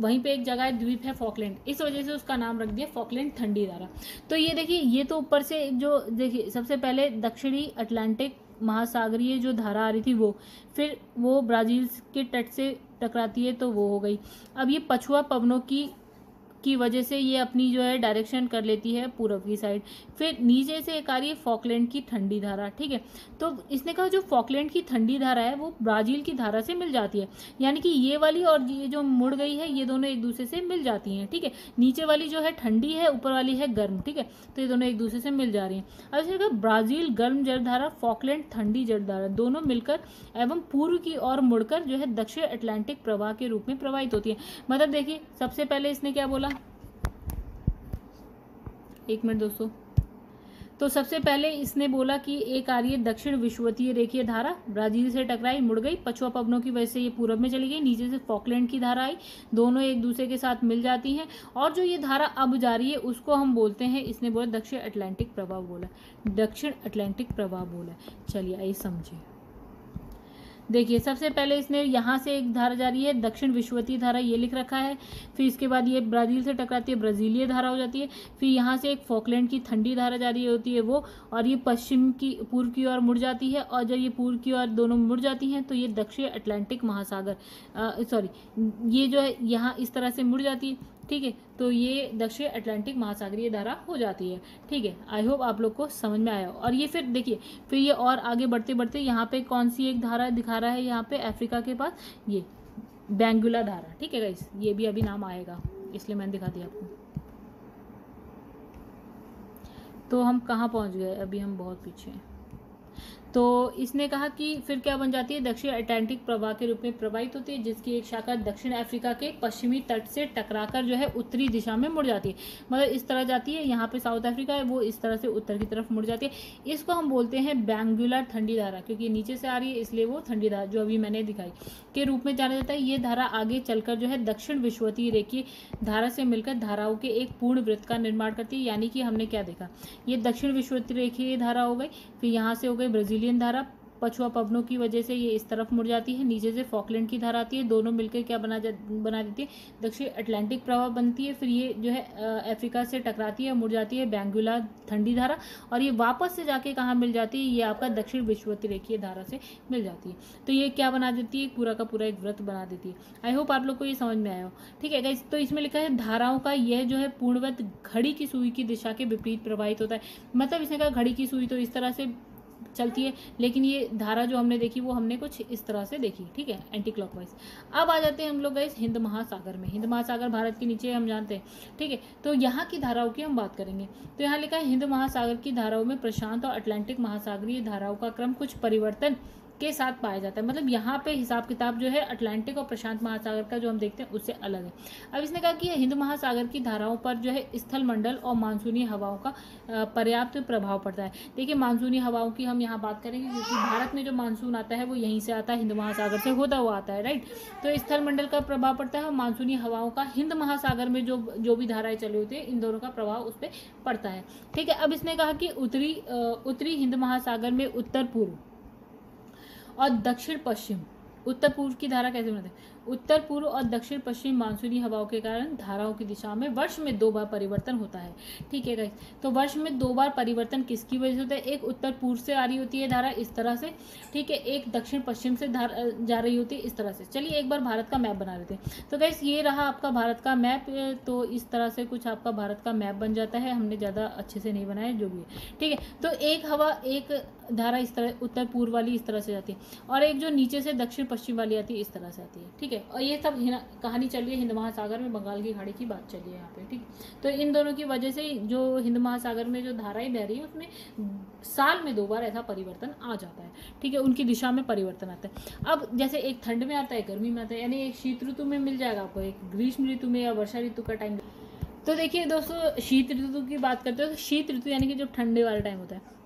वहीं पे एक जगह है द्वीप है फॉकलैंड, इस वजह से उसका नाम रख दिया फॉकलैंड ठंडी धारा। तो ये देखिए, ये तो ऊपर से जो देखिए सबसे पहले दक्षिणी अटलांटिक महासागरीय जो धारा आ रही थी वो, फिर वो ब्राज़ील के तट से टकराती है तो वो हो गई। अब ये पछुआ पवनों की वजह से ये अपनी जो है डायरेक्शन कर लेती है पूर्व की साइड। फिर नीचे से एक आ रही है फॉकलैंड की ठंडी धारा, ठीक है। तो इसने कहा जो फॉकलैंड की ठंडी धारा है वो ब्राज़ील की धारा से मिल जाती है, यानी कि ये वाली और ये जो मुड़ गई है ये दोनों एक दूसरे से मिल जाती हैं, ठीक है। नीचे वाली जो है ठंडी है, ऊपर वाली है गर्म, ठीक है। तो ये दोनों एक दूसरे से मिल जा रही हैं। अब इसने कहा ब्राज़ील गर्म जलधारा, फॉकलैंड ठंडी जलधारा, दोनों मिलकर एवं पूर्व की ओर मुड़कर जो है दक्षिण अटलांटिक प्रवाह के रूप में प्रवाहित होती है। मतलब देखिए सबसे पहले इसने क्या बोला, एक मिनट दोस्तों, तो सबसे पहले इसने बोला कि एक आ रही है दक्षिण विषुवतीय रेखीय धारा, ब्राज़ील से टकराई, मुड़ गई, पछुआ पवनों की वजह से ये पूर्व में चली गई, नीचे से फॉकलैंड की धारा आई, दोनों एक दूसरे के साथ मिल जाती हैं, और जो ये धारा अब जा रही है उसको हम बोलते हैं, इसने बोला दक्षिण अटलांटिक प्रवाह बोला, दक्षिण अटलांटिक प्रवाह बोला। चलिए आइए समझिए। देखिए सबसे पहले इसने यहाँ से एक धारा जा रही है दक्षिण विषुवतीय धारा, ये लिख रखा है। फिर इसके बाद ये ब्राज़ील से टकराती है, ब्राज़ीलीय धारा हो जाती है। फिर यहाँ से एक फॉकलैंड की ठंडी धारा जा रही होती है वो, और ये पूर्व की ओर मुड़ जाती है, और जब ये पूर्व की ओर दोनों मुड़ जाती हैं तो ये दक्षिण अटलांटिक महासागर ये जो है यहाँ इस तरह से मुड़ जाती है, ठीक है। तो ये दक्षिण अटलांटिक महासागरीय धारा हो जाती है, ठीक है। आई होप आप लोग को समझ में आया हो। और ये फिर देखिए, फिर ये और आगे बढ़ते बढ़ते यहाँ पे कौन सी एक धारा दिखा रहा है, यहाँ पे अफ्रीका के पास ये बैंगुला धारा, ठीक है गाइस, ये भी अभी नाम आएगा इसलिए मैंने दिखा दिया आपको। तो हम कहाँ पहुँच गए, अभी हम बहुत पीछे हैं। तो इसने कहा कि फिर क्या बन जाती है, दक्षिण अटलांटिक प्रवाह के रूप में प्रवाहित होती है, जिसकी एक शाखा दक्षिण अफ्रीका के पश्चिमी तट से टकराकर जो है उत्तरी दिशा में मुड़ जाती है। मतलब इस तरह जाती है, यहाँ पे साउथ अफ्रीका है, वो इस तरह से उत्तर की तरफ मुड़ जाती है। इसको हम बोलते हैं बैंगुलर ठंडी धारा, क्योंकि नीचे से आ रही है इसलिए वो ठंडी धारा जो अभी मैंने दिखाई के रूप में जाना जाता है। ये धारा आगे चलकर जो है दक्षिण विषुवतीय रेखीय धारा से मिलकर धाराओं के एक पूर्ण वृत्त का निर्माण करती है। यानी कि हमने क्या देखा, ये दक्षिण विषुवतीय रेखीय धारा हो गई, फिर यहाँ से हो गई ब्राज़ीलियन धारा, पछुआ पवनों की वजह से ये इस तरफ मुड़ जाती है। नीचे से फॉकलैंड की धारा आती है, दोनों मिलकर क्या बना देती है, दक्षिण अटलांटिक प्रवाह बनती है। फिर ये जो है अफ्रीका से टकराती है, मुड़ जाती है बैंगुला ठंडी धारा, और ये वापस से जाके कहाँ मिल जाती है, ये आपका दक्षिण विषुवतीय धारा से मिल जाती है। तो ये क्या बना देती है, पूरा का पूरा एक वृत्त बना देती है। आई होप आप लोग को ये समझ में आया हो। ठीक है गाइस, तो इसमें लिखा है धाराओं का यह जो है पूर्णवत घड़ी की सुई की दिशा के विपरीत प्रवाहित होता है। मतलब इसने कहा घड़ी की सुई तो इस तरह से चलती है, लेकिन ये धारा जो हमने देखी वो हमने कुछ इस तरह से देखी। ठीक है, एंटी क्लॉकवाइज। अब आ जाते हैं हम लोग गाइस हिंद महासागर में। हिंद महासागर भारत के नीचे हम जानते हैं। ठीक है, तो यहाँ की धाराओं की हम बात करेंगे। तो यहाँ लिखा है हिंद महासागर की धाराओं में प्रशांत और अटलांटिक महासागरीय धाराओं का क्रम कुछ परिवर्तन के साथ पाया जाता है। मतलब यहाँ पे हिसाब किताब जो है अटलांटिक और प्रशांत महासागर का जो हम देखते हैं उससे अलग है। अब इसने कहा कि हिंद महासागर की धाराओं पर जो है स्थल मंडल और मानसूनी हवाओं का पर्याप्त प्रभाव पड़ता है। देखिए मानसूनी हवाओं की हम यहाँ बात करेंगे, क्योंकि भारत में जो मानसून आता है वो यहीं से आता है, हिंद महासागर से होता हुआ आता है, राइट। तो स्थल मंडल का प्रभाव पड़ता है और मानसूनी हवाओं का हिंद महासागर में जो भी धाराएं चली होती है, इन दोनों का प्रभाव उस पर पड़ता है। ठीक है, अब इसने कहा कि उत्तरी हिंद महासागर में उत्तर पूर्व और दक्षिण पश्चिम, उत्तर पूर्व की धारा कैसे बनाते हैं, उत्तर पूर्व और दक्षिण पश्चिम मानसूनी हवाओं के कारण धाराओं की दिशा में वर्ष में 2 बार परिवर्तन होता है। ठीक है गाइस, तो वर्ष में 2 बार परिवर्तन किसकी वजह से होता है, एक उत्तर पूर्व से आ रही होती है धारा इस तरह से, ठीक है, एक दक्षिण पश्चिम से जा रही होती है इस तरह से। चलिए एक बार भारत का मैप बना लेते हैं। तो गाइस ये रहा आपका भारत का मैप। तो इस तरह से कुछ आपका भारत का मैप बन जाता है। हमने ज़्यादा अच्छे से नहीं बनाया, जो भी है। ठीक है, तो एक धारा इस तरह उत्तर पूर्व वाली इस तरह से जाती है, और एक जो नीचे से दक्षिण पश्चिम वाली आती है इस तरह से आती है। ठीक है, और ये सब कहानी चल रही है हिंद महासागर में, बंगाल की खाड़ी की बात चल रही है यहाँ पे। ठीक, तो इन दोनों की वजह से जो हिंद महासागर में जो धाराएं बह रही है उसमें साल में 2 बार ऐसा परिवर्तन आ जाता है। ठीक है, उनकी दिशा में परिवर्तन आता है। अब जैसे एक ठंड में आता है, गर्मी में आता है, यानी एक शीत ऋतु में मिल जाएगा आपको, एक ग्रीष्म ऋतु में या वर्षा ऋतु का टाइम। तो देखिए दोस्तों, शीत ऋतु की बात करते हो तो शीत ऋतु यानी कि जो ठंडे वाला टाइम होता है।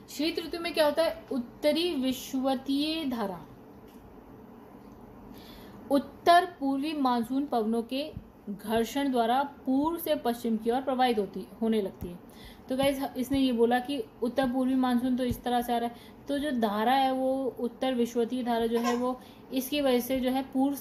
शीत ऋतु में क्या होता है, उत्तरी विषुवतीय धारा उत्तर पूर्वी मानसून पवनों के घर्षण द्वारा पूर्व से पश्चिम की ओर प्रवाहित होने लगती है। तो गाइस इसने ये बोला कि उत्तर पूर्वी मानसून तो इस तरह से आ रहा है, तो जो धारा है वो उत्तर विषुवतीय धारा जो है वो इसकी वजह से जो है पूर्व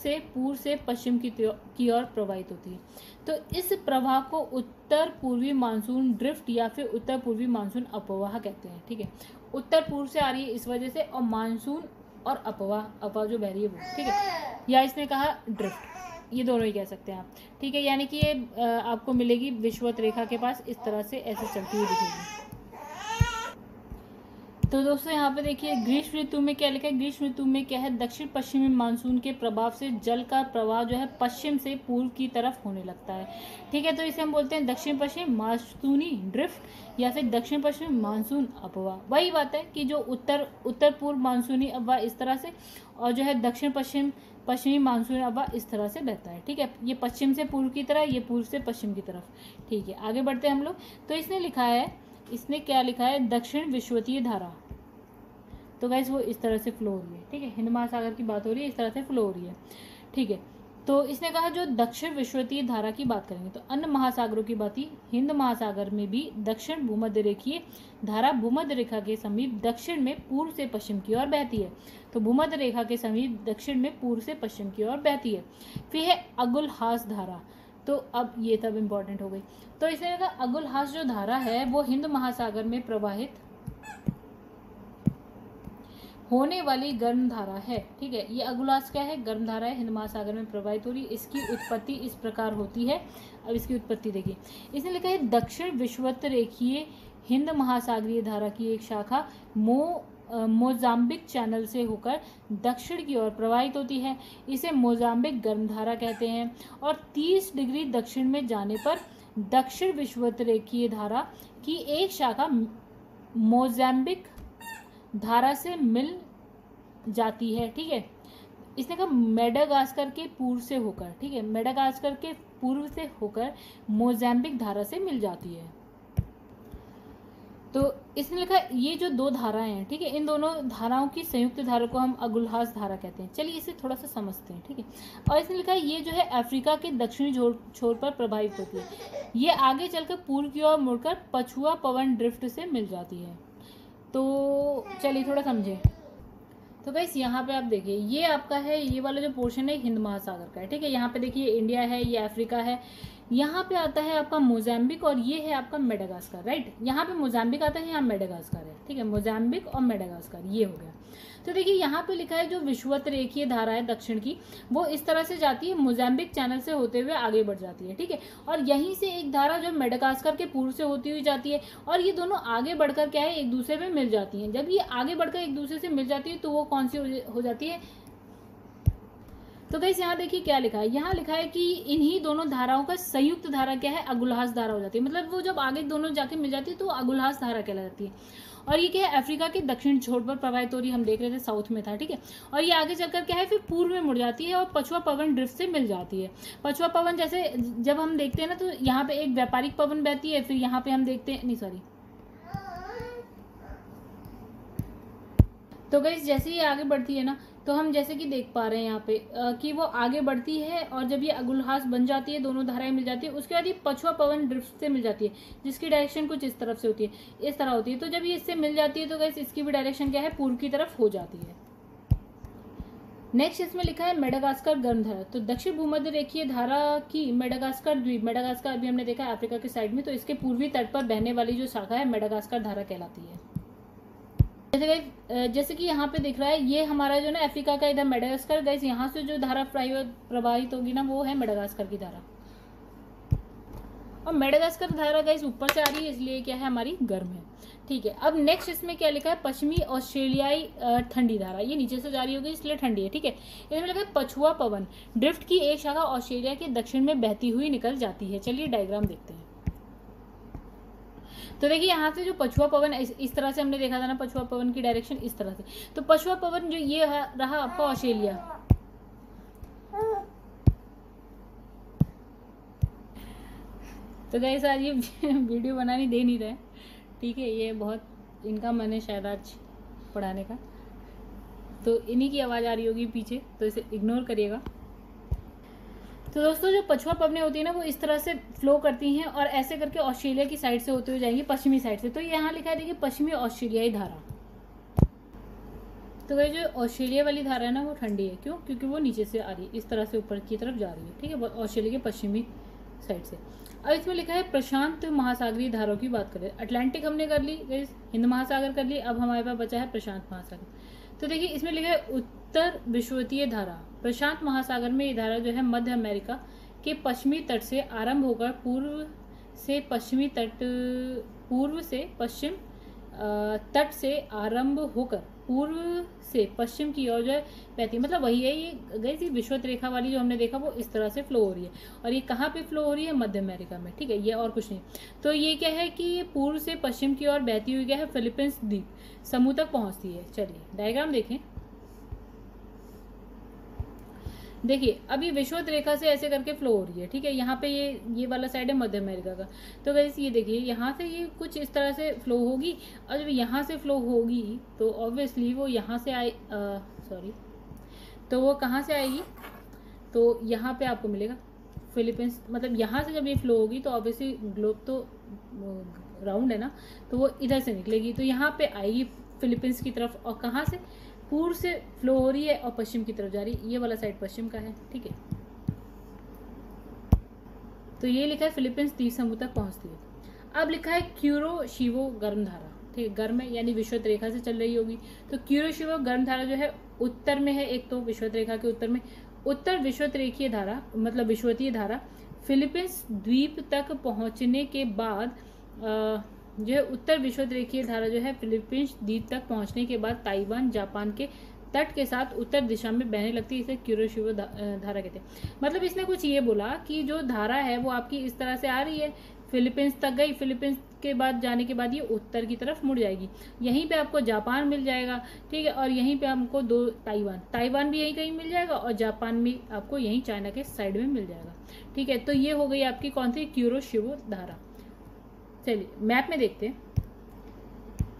से पश्चिम की ओर प्रवाहित होती है। तो इस प्रवाह को उत्तर पूर्वी मानसून ड्रिफ्ट या फिर उत्तर पूर्वी मानसून अपवाह कहते हैं। ठीक है, उत्तर पूर्व से आ रही है इस वजह से, और मानसून और अपवाह जो बह रही है वो। ठीक है, या इसने कहा ड्रिफ्ट, ये दोनों ही कह सकते हैं आप। ठीक है, यानी कि ये आपको मिलेगी विषुवत रेखा के पास इस तरह से ऐसे चलती हुई दिखेगी। तो दोस्तों यहाँ पे देखिए ग्रीष्म ऋतु में क्या लिखा है, ग्रीष्म ऋतु में क्या है, दक्षिण पश्चिमी मानसून के प्रभाव से जल का प्रवाह जो है पश्चिम से पूर्व की तरफ होने लगता है। ठीक है, तो इसे हम बोलते हैं दक्षिण पश्चिम मानसूनी ड्रिफ्ट या फिर दक्षिण पश्चिम मानसून अपवाह। वही बात है कि जो उत्तर पूर्व मानसूनी अपवाह इस तरह से, और जो है दक्षिण पश्चिमी मानसून अपवाह इस तरह से बहता है। ठीक है, ये पश्चिम से पूर्व की तरफ, ये पूर्व से पश्चिम की तरफ। ठीक है, आगे बढ़ते हैं हम लोग। तो इसने क्या लिखा है, दक्षिण विषुवतीय धारा। तो गाइस वो इस तरह से फ्लो हो रही है। ठीक है, हिंद महासागर की बात हो रही है, इस तरह से फ्लो हो रही है। ठीक है, तो इसने कहा जो दक्षिण विषुवतीय धारा की बात करेंगे तो अन्य महासागरों की बात ही, हिंद महासागर में भी दक्षिण भूमध्य रेखीय धारा भूमध्य रेखा के समीप दक्षिण में पूर्व से पश्चिम की ओर बहती है। तो भूमध्य रेखा के समीप दक्षिण में पूर्व से पश्चिम की ओर बहती है। फिर है अगुलहास धारा। तो अब ये तब इम्पोर्टेंट हो गई। तो इसने कहा अगुलहास जो धारा है वो हिंद महासागर में प्रवाहित होने वाली गर्म धारा है। ठीक है, ये अगुलहास क्या है, गर्म धारा है, हिंद महासागर में प्रवाहित हो रही है। इसकी उत्पत्ति इस प्रकार होती है। अब इसकी उत्पत्ति देखिए, इसने लिखा है दक्षिण विषुवत रेखीय हिंद महासागरीय धारा की एक शाखा मोजाम्बिक चैनल से होकर दक्षिण की ओर प्रवाहित होती है। इसे मोजाम्बिक गर्म धारा कहते हैं, और 30 डिग्री दक्षिण में जाने पर दक्षिण विषुवत रेखीय धारा की एक शाखा मोजाम्बिक धारा से मिल जाती है। ठीक है, इसने कहा मेडागास्कर के पूर्व से होकर, ठीक है, मेडागास्कर के पूर्व से होकर मोजाम्बिक धारा से मिल जाती है। तो इसने लिखा ये जो 2 धाराएं हैं, ठीक है, इन दोनों धाराओं की संयुक्त धारा को हम अगुलहास धारा कहते हैं। चलिए इसे थोड़ा सा समझते हैं। ठीक है, और इसने लिखा ये जो है अफ्रीका के दक्षिणी छोर पर प्रभावित होती है। ये आगे चलकर पूर्व की ओर मुड़कर पछुआ पवन ड्रिफ्ट से मिल जाती है। तो चलिए थोड़ा समझे। तो गाइस यहाँ पे आप देखिए, ये आपका है, ये वाला जो पोर्शन है हिंद महासागर का है, ठीक है। यहाँ पे देखिए इंडिया है, ये अफ्रीका है, यहाँ पे आता है आपका मोजाम्बिक और ये है आपका मेडागास्कर, राइट। यहाँ पे मोजाम्बिक आता है, यहाँ मेडागास्कर है, ठीक है। मोजाम्बिक और मेडागास्कर ये हो गया। तो देखिए यहाँ पे लिखा है जो विषुवत रेखीय धारा है दक्षिण की, वो इस तरह से जाती है, मोजाम्बिक चैनल से होते हुए आगे बढ़ जाती है, ठीक है। और यहीं से एक धारा जो मेडागास्कर के पूर्व से होती हुई जाती है, और ये दोनों आगे बढ़कर क्या है, एक दूसरे में मिल जाती हैं। जब ये आगे बढ़कर एक दूसरे से मिल जाती है तो वो कौन सी हो जाती है। तो गाइस यहाँ देखिए क्या लिखा है, यहाँ लिखा है कि इन्हीं दोनों धाराओं का संयुक्त धारा क्या है, अगुलहास धारा हो जाती है। मतलब वो जब आगे दोनों जाके मिल जाती है तो अगुलहास धारा कहलाती है। और ये क्या है, अफ्रीका के दक्षिण छोर पर प्रवाहित हो रही, हम देख रहे थे साउथ में था, ठीक है। और ये आगे चलकर क्या है, फिर पूर्व में मुड़ जाती है और पछुआ पवन ड्रिफ्ट से मिल जाती है। पछुआ पवन जैसे जब हम देखते हैं ना, तो यहाँ पे एक व्यापारिक पवन बहती है, फिर यहाँ पे हम देखते हैं, नहीं सॉरी, तो गाइस जैसे ही आगे बढ़ती है ना, तो हम जैसे कि देख पा रहे हैं यहाँ पे कि वो आगे बढ़ती है, और जब ये अगुलहास बन जाती है, दोनों धाराएं मिल जाती है, उसके बाद ये पछुआ पवन ड्रिफ्ट से मिल जाती है, जिसकी डायरेक्शन कुछ इस तरफ से होती है, इस तरह होती है। तो जब ये इससे मिल जाती है तो गाइस इसकी भी डायरेक्शन क्या है, पूर्व की तरफ हो जाती है। नेक्स्ट इसमें लिखा है मेडागास्कर गर्म धारा। तो दक्षिण भूमध्य रेखीय धारा की मेडागास्कर द्वीप, मेडागास्कर अभी हमने देखा है अफ्रीका के साइड में, तो इसके पूर्वी तट पर बहने वाली जो शाखा है मेडागास्कर धारा कहलाती है। जैसे कि यहाँ पे दिख रहा है, ये हमारा जो ना अफ्रीका का इधर मेडागास्कर, गाइस यहाँ से जो धारा प्रवाहित होगी ना, वो है मेडागास्कर की धारा। और मेडागास्कर धारा गाइस ऊपर से आ रही है, इसलिए क्या है, हमारी गर्म है, ठीक है। अब नेक्स्ट इसमें क्या लिखा है, पश्चिमी ऑस्ट्रेलियाई ठंडी धारा, ये नीचे से जारी होगी इसलिए ठंडी है, ठीक है। इसमें लिखा है पछुआ पवन ड्रिफ्ट की एक शाखा ऑस्ट्रेलिया के दक्षिण में बहती हुई निकल जाती है। चलिए डायग्राम देखते हैं। तो देखिए यहाँ से जो पछुआ पवन इस तरह से हमने देखा था ना, पछुआ पवन की डायरेक्शन इस तरह से, तो पछुआ पवन जो ये रहा आपका ऑस्ट्रेलिया, तो गाइस आज ये वीडियो बनाने दे नहीं रहे, ठीक है। ये बहुत इनका मन है शायद आज पढ़ाने का, तो इन्हीं की आवाज़ आ रही होगी पीछे, तो इसे इग्नोर करिएगा। तो दोस्तों जो पछुआ पवनें होती है ना, वो इस तरह से फ्लो करती हैं और ऐसे करके ऑस्ट्रेलिया की साइड से होते हुए जाएंगी, पश्चिमी साइड से। तो यहाँ लिखा है देखिए पश्चिमी ऑस्ट्रेलियाई धारा। तो वह जो ऑस्ट्रेलिया वाली धारा है ना, वो ठंडी है, क्यों, क्योंकि वो नीचे से आ रही है, इस तरह से ऊपर की तरफ जा रही है, ठीक है, ऑस्ट्रेलिया के पश्चिमी साइड से। अब इसमें लिखा है प्रशांत महासागरीय धाराओं की बात करें, अटलांटिक हमने कर ली, हिंद महासागर कर ली, अब हमारे पास बचा है प्रशांत महासागर। तो देखिए इसमें लिखा है उत्तर विषुवतीय धारा। प्रशांत महासागर में ये धारा जो है मध्य अमेरिका के पश्चिमी तट से आरंभ होकर पूर्व से पश्चिम तट से आरंभ होकर पूर्व से पश्चिम की ओर जो है बहती है। मतलब वही है, ये गई थी विषुवत रेखा वाली जो हमने देखा, वो इस तरह से फ्लो हो रही है। और ये कहाँ पे फ्लो हो रही है, मध्य अमेरिका में, ठीक है, ये और कुछ नहीं। तो ये क्या है कि ये पूर्व से पश्चिम की ओर बहती हुई क्या है, फिलीपींस द्वीप समूह तक पहुंचती है। चलिए डायग्राम देखें। देखिए अब ये विषुवत रेखा से ऐसे करके फ्लो हो रही है, ठीक है। यहाँ पे ये वाला साइड है मध्य अमेरिका का। तो वैसे ये देखिए यहाँ से ये कुछ इस तरह से फ्लो होगी, और जब यहाँ से फ्लो होगी तो ऑब्वियसली वो यहाँ से आए, तो वो कहाँ से आएगी, तो यहाँ पे आपको मिलेगा फिलीपींस। मतलब यहाँ से जब ये फ्लो होगी तो ऑब्वियसली ग्लोब तो राउंड है ना, तो वो इधर से निकलेगी, तो यहाँ पे आएगी फिलीपींस की तरफ। और कहाँ से, पूर्व से फ्लो हो रही है और पश्चिम की तरफ जा रही है, ये वाला साइड पश्चिम का है, ठीक है। तो ये लिखा है फिलीपींस द्वीप समूह तक पहुंचती है। अब लिखा है क्यूरोशिवो गर्म धारा, ठीक है, गर्म है यानी विषुवत रेखा से चल रही होगी। तो क्यूरोशिवो गर्म धारा जो है उत्तर में है, एक तो विषुवत रेखा के उत्तर में, उत्तर विषुवत रेखीय धारा मतलब विषुवतीय धारा फिलीपींस द्वीप तक पहुंचने के बाद जो है उत्तर विषुवत रेखीय धारा जो है फिलीपींस द्वीप तक पहुंचने के बाद ताइवान जापान के तट के साथ उत्तर दिशा में बहने लगती है, इसे क्यूरोशिवो धारा कहते हैं। मतलब इसने कुछ ये बोला कि जो धारा है वो आपकी इस तरह से आ रही है, फिलीपींस तक गई, फिलीपींस के बाद जाने के बाद ये उत्तर की तरफ मुड़ जाएगी, यहीं पे आपको जापान मिल जाएगा, ठीक है। और यहीं पे आपको दो ताइवान भी यहीं कहीं मिल जाएगा, और जापान भी आपको यहीं चाइना के साइड में मिल जाएगा, ठीक है। तो ये हो गई आपकी कौन सी, क्यूरोशिवो धारा। चलिए मैप में देखते हैं।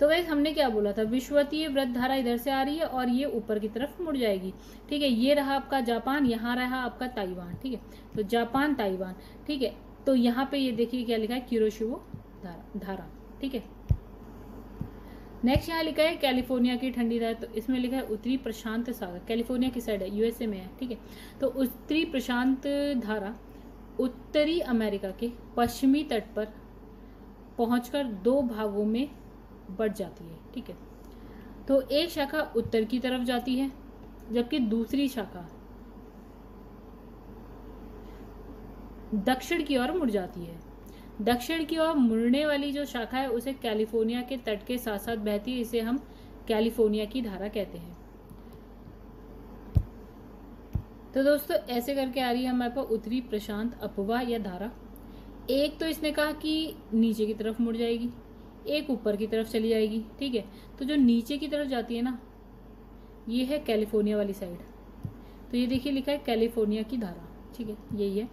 तो वैसे हमने क्या बोला था, विषुवतीय वृत्त धारा इधर से आ रही है और ये ऊपर की तरफ मुड़ जाएगी, ठीक है। ये रहा आपका जापान, यहाँ रहा आपका ताइवान, ठीक है। तो जापान ताइवान, ठीक है। तो यहाँ पे ये देखिए क्या लिखा है, क्यूरोशिवो धारा, ठीक है। नेक्स्ट यहाँ लिखा है कैलिफोर्निया की ठंडी धारा, तो इसमें लिखा है उत्तरी प्रशांत सागर, कैलिफोर्निया की साइड है, यूएसए में है, ठीक है। तो उत्तरी प्रशांत धारा उत्तरी अमेरिका के पश्चिमी तट पर पहुंचकर दो भागों में बढ़ जाती है, ठीक है। तो एक शाखा उत्तर की तरफ जाती है जबकि दूसरी शाखा दक्षिण की ओर मुड़ जाती है। दक्षिण की ओर मुड़ने वाली जो शाखा है उसे कैलिफोर्निया के तट के साथ साथ बहती है, इसे हम कैलिफोर्निया की धारा कहते हैं। तो दोस्तों ऐसे करके आ रही है हमारे पास उत्तरी प्रशांत अपवाह या धारा। एक तो इसने कहा कि नीचे की तरफ मुड़ जाएगी, एक ऊपर की तरफ चली जाएगी, ठीक है। तो जो नीचे की तरफ जाती है ना, ये है कैलिफोर्निया वाली साइड। तो ये देखिए लिखा है कैलिफोर्निया की धारा, ठीक है, यही है।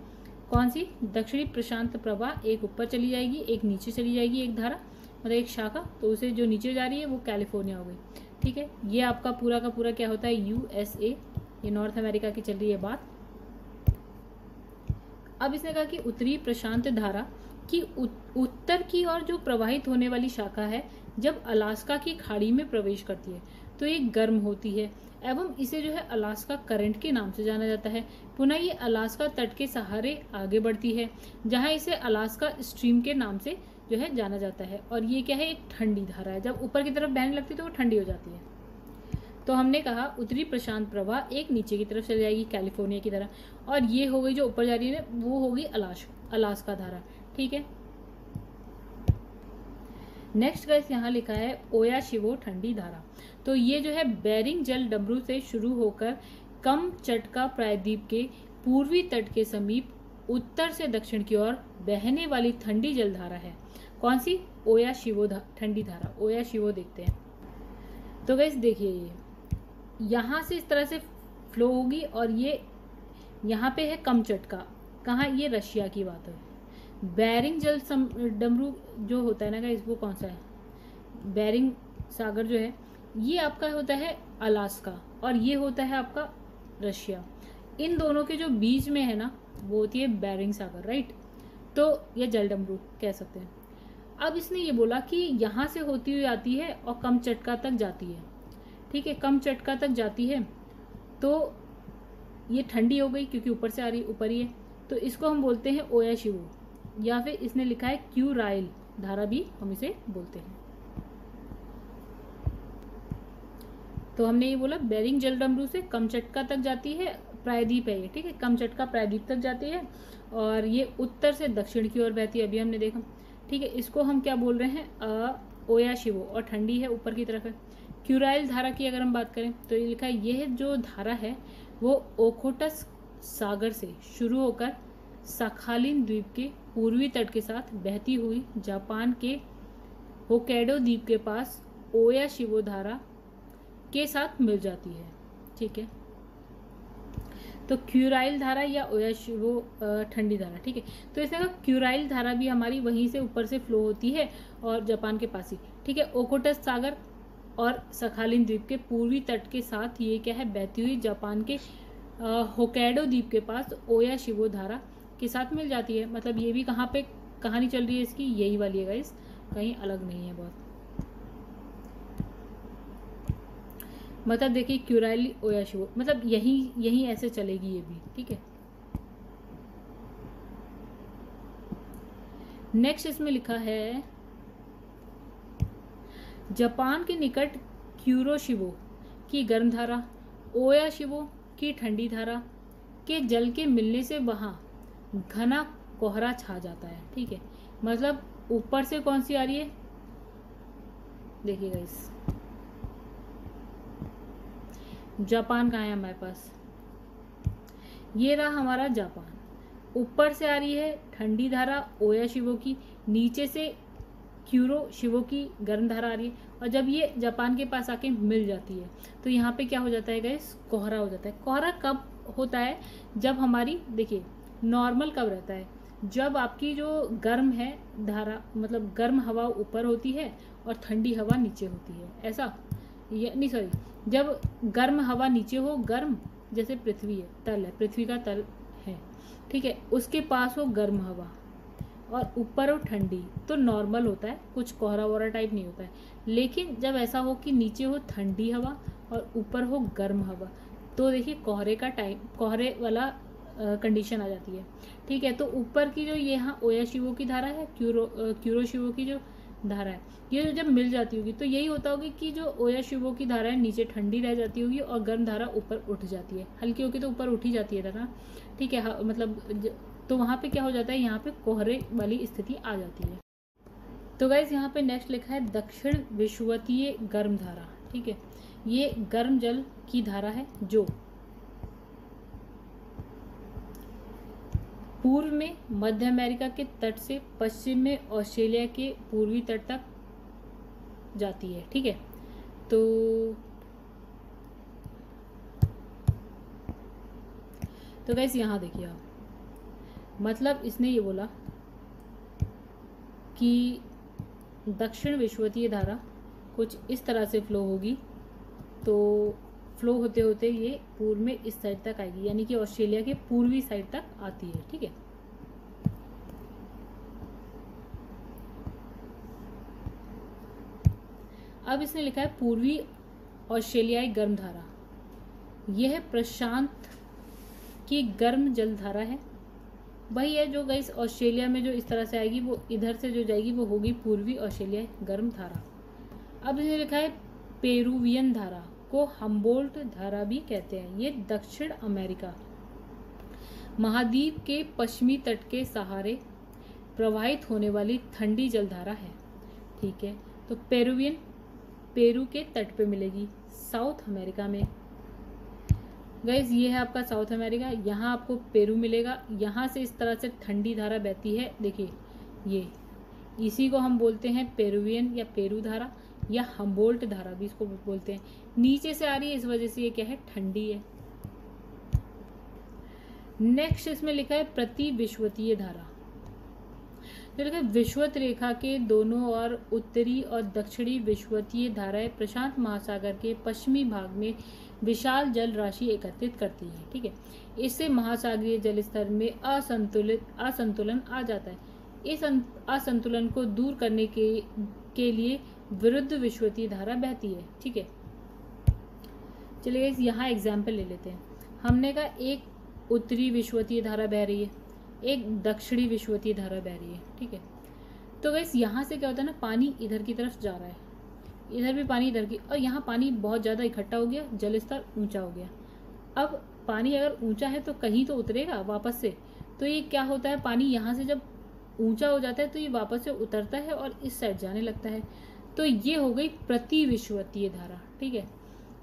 कौन सी? दक्षिणी प्रशांत प्रवाह, एक ऊपर चली जाएगी, एक नीचे चली जाएगी, एक धारा मतलब एक शाखा, तो उसे जो नीचे जा रही है वो कैलिफोर्निया हो गई, ठीक है। ये आपका पूरा का पूरा क्या होता है? यूएसए, ये नॉर्थ अमेरिका की चल रही है बात। अब इसने कहा कि उत्तरी प्रशांत धारा की उत्तर की ओर जो प्रवाहित होने वाली शाखा है जब अलास्का की खाड़ी में प्रवेश करती है तो ये गर्म होती है एवं इसे जो है अलास्का करंट के नाम से जाना जाता है। पुनः ये अलास्का तट के सहारे आगे बढ़ती है जहां इसे अलास्का स्ट्रीम के नाम से जो है जाना जाता है। और ये क्या है? एक ठंडी धारा है, जब ऊपर की तरफ बहने लगती है तो वो ठंडी हो जाती है। तो हमने कहा उत्तरी प्रशांत प्रवाह एक नीचे की तरफ चली जाएगी कैलिफोर्निया की तरह, और ये हो गई जो ऊपर जा रही है वो होगी अलास्का धारा, ठीक है। नेक्स्ट गाइस यहाँ लिखा है ओयाशिवो ठंडी धारा। तो ये जो है बेरिंग जल डमरू से शुरू होकर कमचटका प्रायद्वीप के पूर्वी तट के समीप उत्तर से दक्षिण की ओर बहने वाली ठंडी जलधारा है। कौन सी? ओयाशिवो ठंडी धारा। ओयाशिवो देखते हैं। तो गाइस देखिए ये यहाँ से इस तरह से फ्लो होगी और ये यहाँ पे है कमचटका, कहाँ? ये रशिया की बात है। बेरिंग जल डमरू जो होता है ना गाइस, वो कौन सा है? बेरिंग सागर जो है ये आपका होता है अलास्का और ये होता है आपका रशिया। इन दोनों के जो बीच में है ना वो होती है बेरिंग सागर, राइट। तो ये जल डमरू कह सकते हैं। अब इसने ये बोला कि यहाँ से होती हुई आती है और कमचटका तक जाती है, ठीक है। कमचटका तक जाती है तो ये ठंडी हो गई क्योंकि ऊपर से आ रही, ऊपर ही है, तो इसको हम बोलते हैं ओयाशिवो, या फिर इसने लिखा है क्यूराइल धारा भी हम इसे बोलते हैं। तो हमने ये बोला बेरिंग जल डमरू से कमचटका तक जाती है, प्रायद्वीप है ये, ठीक है। कमचटका प्रायद्वीप तक जाती है और ये उत्तर से दक्षिण की ओर बहती है, अभी हमने देखा, ठीक है। इसको हम क्या बोल रहे हैं? ओयाशिवो, और ठंडी है, ऊपर की तरफ है। क्यूराइल धारा की अगर हम बात करें तो ये लिखा है यह जो धारा है वो ओखोटस सागर से शुरू होकर साखालिन द्वीप के पूर्वी तट के साथ बहती हुई जापान के होक्काइडो द्वीप के पास ओयाशिवो धारा के साथ मिल जाती है, ठीक है। तो क्यूराइल धारा या ओयाशिवो ठंडी धारा, ठीक है। तो इसने कहा क्यूराइल धारा भी हमारी वहीं से ऊपर से फ्लो होती है और जापान के पास ही, ठीक है। ओखोटस सागर और सखालिन द्वीप के पूर्वी तट के साथ ये क्या है? बहती हुई जापान के होक्काइडो द्वीप के पास ओयाशिवो धारा के साथ मिल जाती है। मतलब ये भी कहाँ पे कहानी चल रही है इसकी? यही वाली है गाइस, कहीं अलग नहीं है बहुत। मतलब देखिए क्यूराइल ओयाशिवो, मतलब यही ऐसे चलेगी ये भी, ठीक है। नेक्स्ट इसमें लिखा है जापान के निकट क्यूरोशिवो की गर्म धारा ओयाशिवो की ठंडी धारा के जल के मिलने से वहां घना कोहरा छा जाता है, ठीक है। मतलब ऊपर से कौन सी आ रही है? देखिए गाइस, जापान कहाँ है हमारे पास? ये रहा हमारा जापान। ऊपर से आ रही है ठंडी धारा ओयाशिवो की, नीचे से क्यूरोशिवो की गर्म धारा आ रही है, और जब ये जापान के पास आके मिल जाती है तो यहाँ पे क्या हो जाता है गाइस? कोहरा हो जाता है। कोहरा कब होता है? जब हमारी, देखिए नॉर्मल कब रहता है? जब आपकी जो गर्म है धारा, मतलब गर्म हवा ऊपर होती है और ठंडी हवा नीचे होती है, ऐसा नहीं, सॉरी, जब गर्म हवा नीचे हो, गर्म जैसे पृथ्वी है, तल है, पृथ्वी का तल है, ठीक है, उसके पास हो गर्म हवा, और ऊपर हो ठंडी तो नॉर्मल होता है, कुछ कोहरा वोहरा टाइप नहीं होता है। लेकिन जब ऐसा हो कि नीचे हो ठंडी हवा और ऊपर हो गर्म हवा, तो देखिए कोहरे वाला कंडीशन आ जाती है। ठीक है, तो ऊपर की जो ये यहाँ ओयाशिवो की धारा है, क्यूरोशिवो की जो धारा है, ये जब मिल जाती होगी तो यही होता होगा कि जो ओयाशिवो की धारा है नीचे ठंडी रह जाती होगी और गर्म धारा ऊपर उठ जाती है। हल्की होगी तो ऊपर उठी जाती है धारा। ठीक है, मतलब तो वहाँ पे क्या हो जाता है, यहाँ पे कोहरे वाली स्थिति आ जाती है। तो गाइज यहाँ पे नेक्स्ट लिखा है दक्षिण विषुवतीय गर्म धारा। ठीक है, ये गर्म जल की धारा है जो पूर्व में मध्य अमेरिका के तट से पश्चिम में ऑस्ट्रेलिया के पूर्वी तट तक जाती है। ठीक है, तो गाइस यहाँ देखिए आप, मतलब इसने ये बोला कि दक्षिण विषुवतीय धारा कुछ इस तरह से फ्लो होगी, तो फ्लो होते होते ये पूर्व में इस साइड तक आएगी, यानी कि ऑस्ट्रेलिया के पूर्वी साइड तक आती है। ठीक है, अब इसने लिखा है पूर्वी ऑस्ट्रेलियाई गर्म धारा। यह प्रशांत की गर्म जल धारा है। वही है जो गाइस ऑस्ट्रेलिया में जो इस तरह से आएगी, वो इधर से जो जाएगी वो होगी पूर्वी ऑस्ट्रेलियाई गर्म धारा। अब इसने लिखा है पेरुवियन धारा को हम्बोल्ट धारा भी कहते हैं। ये दक्षिण अमेरिका महाद्वीप के पश्चिमी तट के सहारे प्रवाहित होने वाली ठंडी जलधारा है। ठीक है, तो पेरुवियन पेरू के तट पे मिलेगी साउथ अमेरिका में। गाइज ये है आपका साउथ अमेरिका, यहाँ आपको पेरू मिलेगा। यहाँ से इस तरह से ठंडी धारा बहती है, देखिए ये, इसी को हम बोलते हैं पेरुवियन या पेरू धारा या हम्बोल्ट धारा भी इसको बोलते हैं। नीचे से आ रही है, इस वजह से ये क्या है, ठंडी है। नेक्स्ट इसमें लिखा है प्रति विषुवतीय धारा। तो लिखा है विषुवत रेखा के दोनों ओर उत्तरी और दक्षिणी विषुवतीय धाराएं प्रशांत महासागर के पश्चिमी भाग में विशाल जल राशि एकत्रित करती है। ठीक है, इससे महासागरीय जल स्तर में असंतुलन आ जाता है। इस असंतुलन को दूर करने के लिए विरुद्ध विषुवतीय धारा बहती है। ठीक है, चलिए यहाँ एग्जाम्पल ले लेते हैं। हमने कहा एक उत्तरी विषुवतीय धारा बह रही है, एक दक्षिणी विषुवतीय धारा बह रही है। ठीक है, तो गैस यहाँ से क्या होता है ना, पानी इधर की तरफ जा रहा है, इधर भी पानी इधर की, और यहाँ पानी बहुत ज़्यादा इकट्ठा हो गया, जल स्तर ऊंचा हो गया। अब पानी अगर ऊंचा है तो कहीं तो उतरेगा वापस से, तो ये क्या होता है, पानी यहाँ से जब ऊंचा हो जाता है तो ये वापस से उतरता है और इस साइड जाने लगता है। तो ये हो गई प्रति विषुवतीय धारा। ठीक है,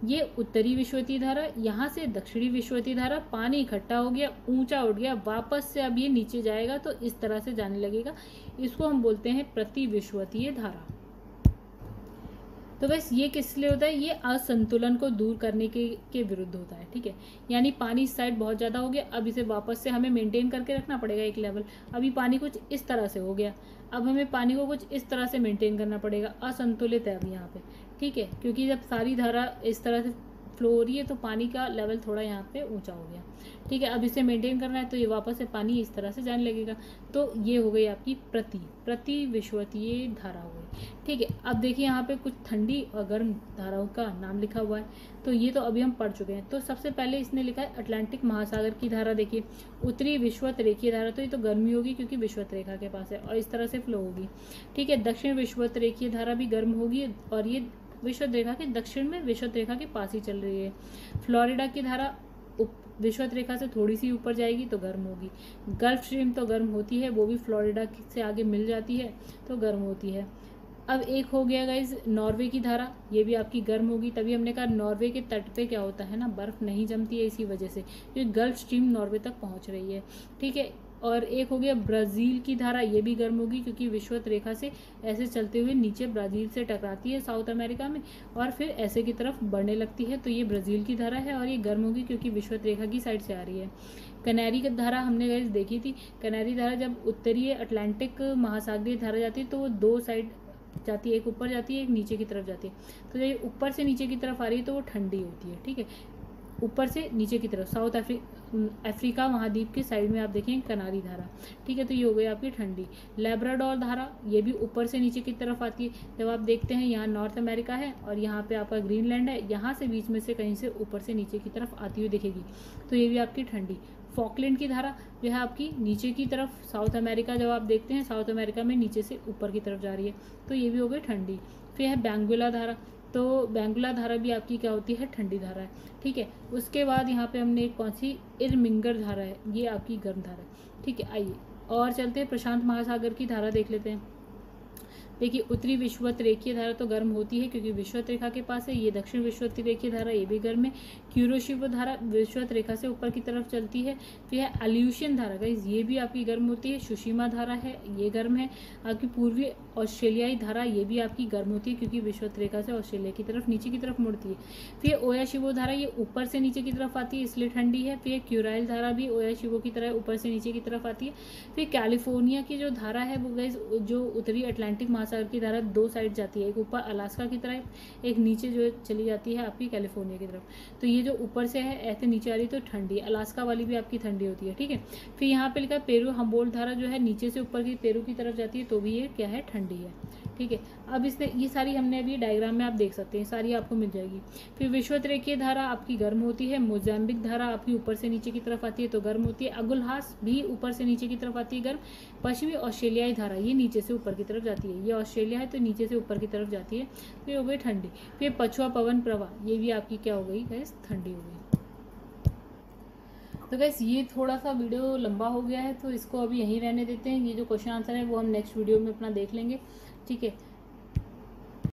ये उत्तरी विषुवतीय धारा, यहाँ से दक्षिणी विषुवतीय धारा, पानी इकट्ठा हो गया, ऊंचा उठ गया, वापस से अब ये नीचे जाएगा तो इस तरह से जाने लगेगा। इसको हम बोलते हैं प्रति विषुवतीय धारा। तो बस ये किस लिए होता है, ये असंतुलन को दूर करने के विरुद्ध होता है। ठीक है, यानी पानी इस साइड बहुत ज़्यादा हो गया, अब इसे वापस से हमें मेंटेन करके रखना पड़ेगा एक लेवल। अभी पानी कुछ इस तरह से हो गया, अब हमें पानी को कुछ इस तरह से मेंटेन करना पड़ेगा, असंतुलित है अभी यहाँ पे। ठीक है, क्योंकि जब सारी धारा इस तरह से फ्लो हो रही है तो पानी का लेवल थोड़ा यहाँ पे ऊंचा हो गया। ठीक है, अब इसे मेंटेन करना है तो ये वापस से पानी इस तरह से जाने लगेगा। तो ये हो गई आपकी प्रति विषुवतीय धारा हो गई। ठीक है, अब देखिए यहाँ पे कुछ ठंडी और गर्म धाराओं का नाम लिखा हुआ है, तो ये तो अभी हम पढ़ चुके हैं। तो सबसे पहले इसने लिखा है अटलांटिक महासागर की धारा। देखिए उत्तरी विषुवत रेखीय धारा, तो ये तो गर्मी होगी क्योंकि विषुवत रेखा के पास है और इस तरह से फ्लो होगी। ठीक है, दक्षिण विषुवत रेखीय धारा भी गर्म होगी और ये विषुवत रेखा के दक्षिण में विषुवत रेखा के पास ही चल रही है। फ्लोरिडा की धारा विषुवत रेखा से थोड़ी सी ऊपर जाएगी तो गर्म होगी। गल्फ स्ट्रीम तो गर्म होती है, वो भी फ्लोरिडा से आगे मिल जाती है तो गर्म होती है। अब एक हो गया गाइज नॉर्वे की धारा, ये भी आपकी गर्म होगी। तभी हमने कहा नॉर्वे के तट पे क्या होता है ना, बर्फ़ नहीं जमती है इसी वजह से, क्योंकि गल्फ स्ट्रीम नॉर्वे तक पहुंच रही है। ठीक है, और एक हो गया ब्राज़ील की धारा, ये भी गर्म होगी क्योंकि विषुवत रेखा से ऐसे चलते हुए नीचे ब्राज़ील से टकराती है साउथ अमेरिका में और फिर ऐसे की तरफ बढ़ने लगती है, तो ये ब्राज़ील की धारा है और ये गर्म होगी क्योंकि विषुवत रेखा की साइड से आ रही है। कनारी की धारा हमने गाइस देखी थी, कनारी धारा जब उत्तरीय अटलांटिक महासागरीय धारा जाती है तो वो दो साइड जाती है, एक ऊपर जाती है एक नीचे की तरफ जाती है। तो जब ऊपर से नीचे की तरफ आ रही है तो वो ठंडी होती है। ठीक है, ऊपर से नीचे की तरफ, साउथ अफ्रीका महाद्वीप के साइड में आप देखें कनारी धारा, ठीक है। तो ये हो गई आपकी ठंडी। लैब्राडोर धारा, ये भी ऊपर से नीचे की तरफ आती है। जब आप देखते हैं यहाँ नॉर्थ अमेरिका है और यहाँ पे आपका ग्रीनलैंड है, यहाँ से बीच में से कहीं से ऊपर से नीचे की तरफ आती हुई दिखेगी, तो ये भी आपकी ठंडी। फॉकलैंड की धारा जो है आपकी नीचे की तरफ, साउथ अमेरिका जब आप देखते हैं साउथ अमेरिका में नीचे से ऊपर की तरफ जा रही है, तो ये भी हो गई ठंडी। फिर है बैंगुला धारा, तो बैंगुला धारा भी आपकी क्या होती है, ठंडी धारा है, ठीक है। उसके बाद यहाँ पे हमने कौन सी, इरमिंगर धारा है, ये आपकी गर्म धारा है, ठीक है। आइए और चलते हैं, प्रशांत महासागर की धारा देख लेते हैं। देखिए उत्तरी विषुवत रेखीय धारा तो गर्म होती है क्योंकि विषुवत रेखा के पास है। ये दक्षिण विषुवत रेखीय धारा, ये भी गर्म है। क्यूरोशिव धारा विषुवत रेखा से ऊपर की तरफ चलती है। फिर है अल्यूशियन धारा, गाइस ये भी आपकी गर्म होती है। सुशीमा धारा है, ये गर्म है। आपकी पूर्वी ऑस्ट्रेलियाई धारा, ये भी आपकी गर्म होती है क्योंकि विषुवत रेखा से ऑस्ट्रेलिया की तरफ नीचे की तरफ मुड़ती है। फिर ओयाशिवो धारा, ये ऊपर से नीचे की तरफ आती है इसलिए ठंडी है। फिर क्यूराइल धारा भी ओयाशिवो की तरह ऊपर से नीचे की तरफ आती है। फिर कैलिफोर्निया की जो धारा है वो गाइस जो उत्तरी अटलांटिक महासागर की धारा दो साइड जाती है, एक ऊपर अलास्का की तरफ, एक नीचे जो चली जाती है आपकी कैलिफोर्निया की तरफ। तो ये जो ऊपर से है ऐसे नीचे आ रही तो ठंडी, अलास्का वाली भी आपकी ठंडी होती है, ठीक है। फिर यहाँ पे लिखा पेरू हम्बोल्ट धारा जो है नीचे से ऊपर की पेरू की तरफ जाती है, तो भी ये क्या है, ठंडी है, ठीक है। अब इसने ये सारी हमने अभी डायग्राम में आप देख सकते हैं, सारी आपको मिल जाएगी। फिर विषुवत रेखीय धारा आपकी गर्म होती है। मोजाम्बिक धारा आपकी ऊपर से नीचे की तरफ आती है तो गर्म होती है। अगुलहास भी ऊपर से नीचे की तरफ आती है, गर्म। पश्चिमी ऑस्ट्रेलियाई धारा, ये नीचे से ऊपर की तरफ जाती है, ये ऑस्ट्रेलिया है तो नीचे से ऊपर की तरफ जाती है, तो ये हो गई ठंडी। फिर पछुआ पवन प्रवाह, ये भी आपकी क्या हो गई गैस, ठंडी हो गई। तो गैस ये थोड़ा सा वीडियो लंबा हो गया है तो इसको अभी यहीं रहने देते हैं। ये जो क्वेश्चन आंसर है वो हम नेक्स्ट वीडियो में अपना देख लेंगे, ठीक है।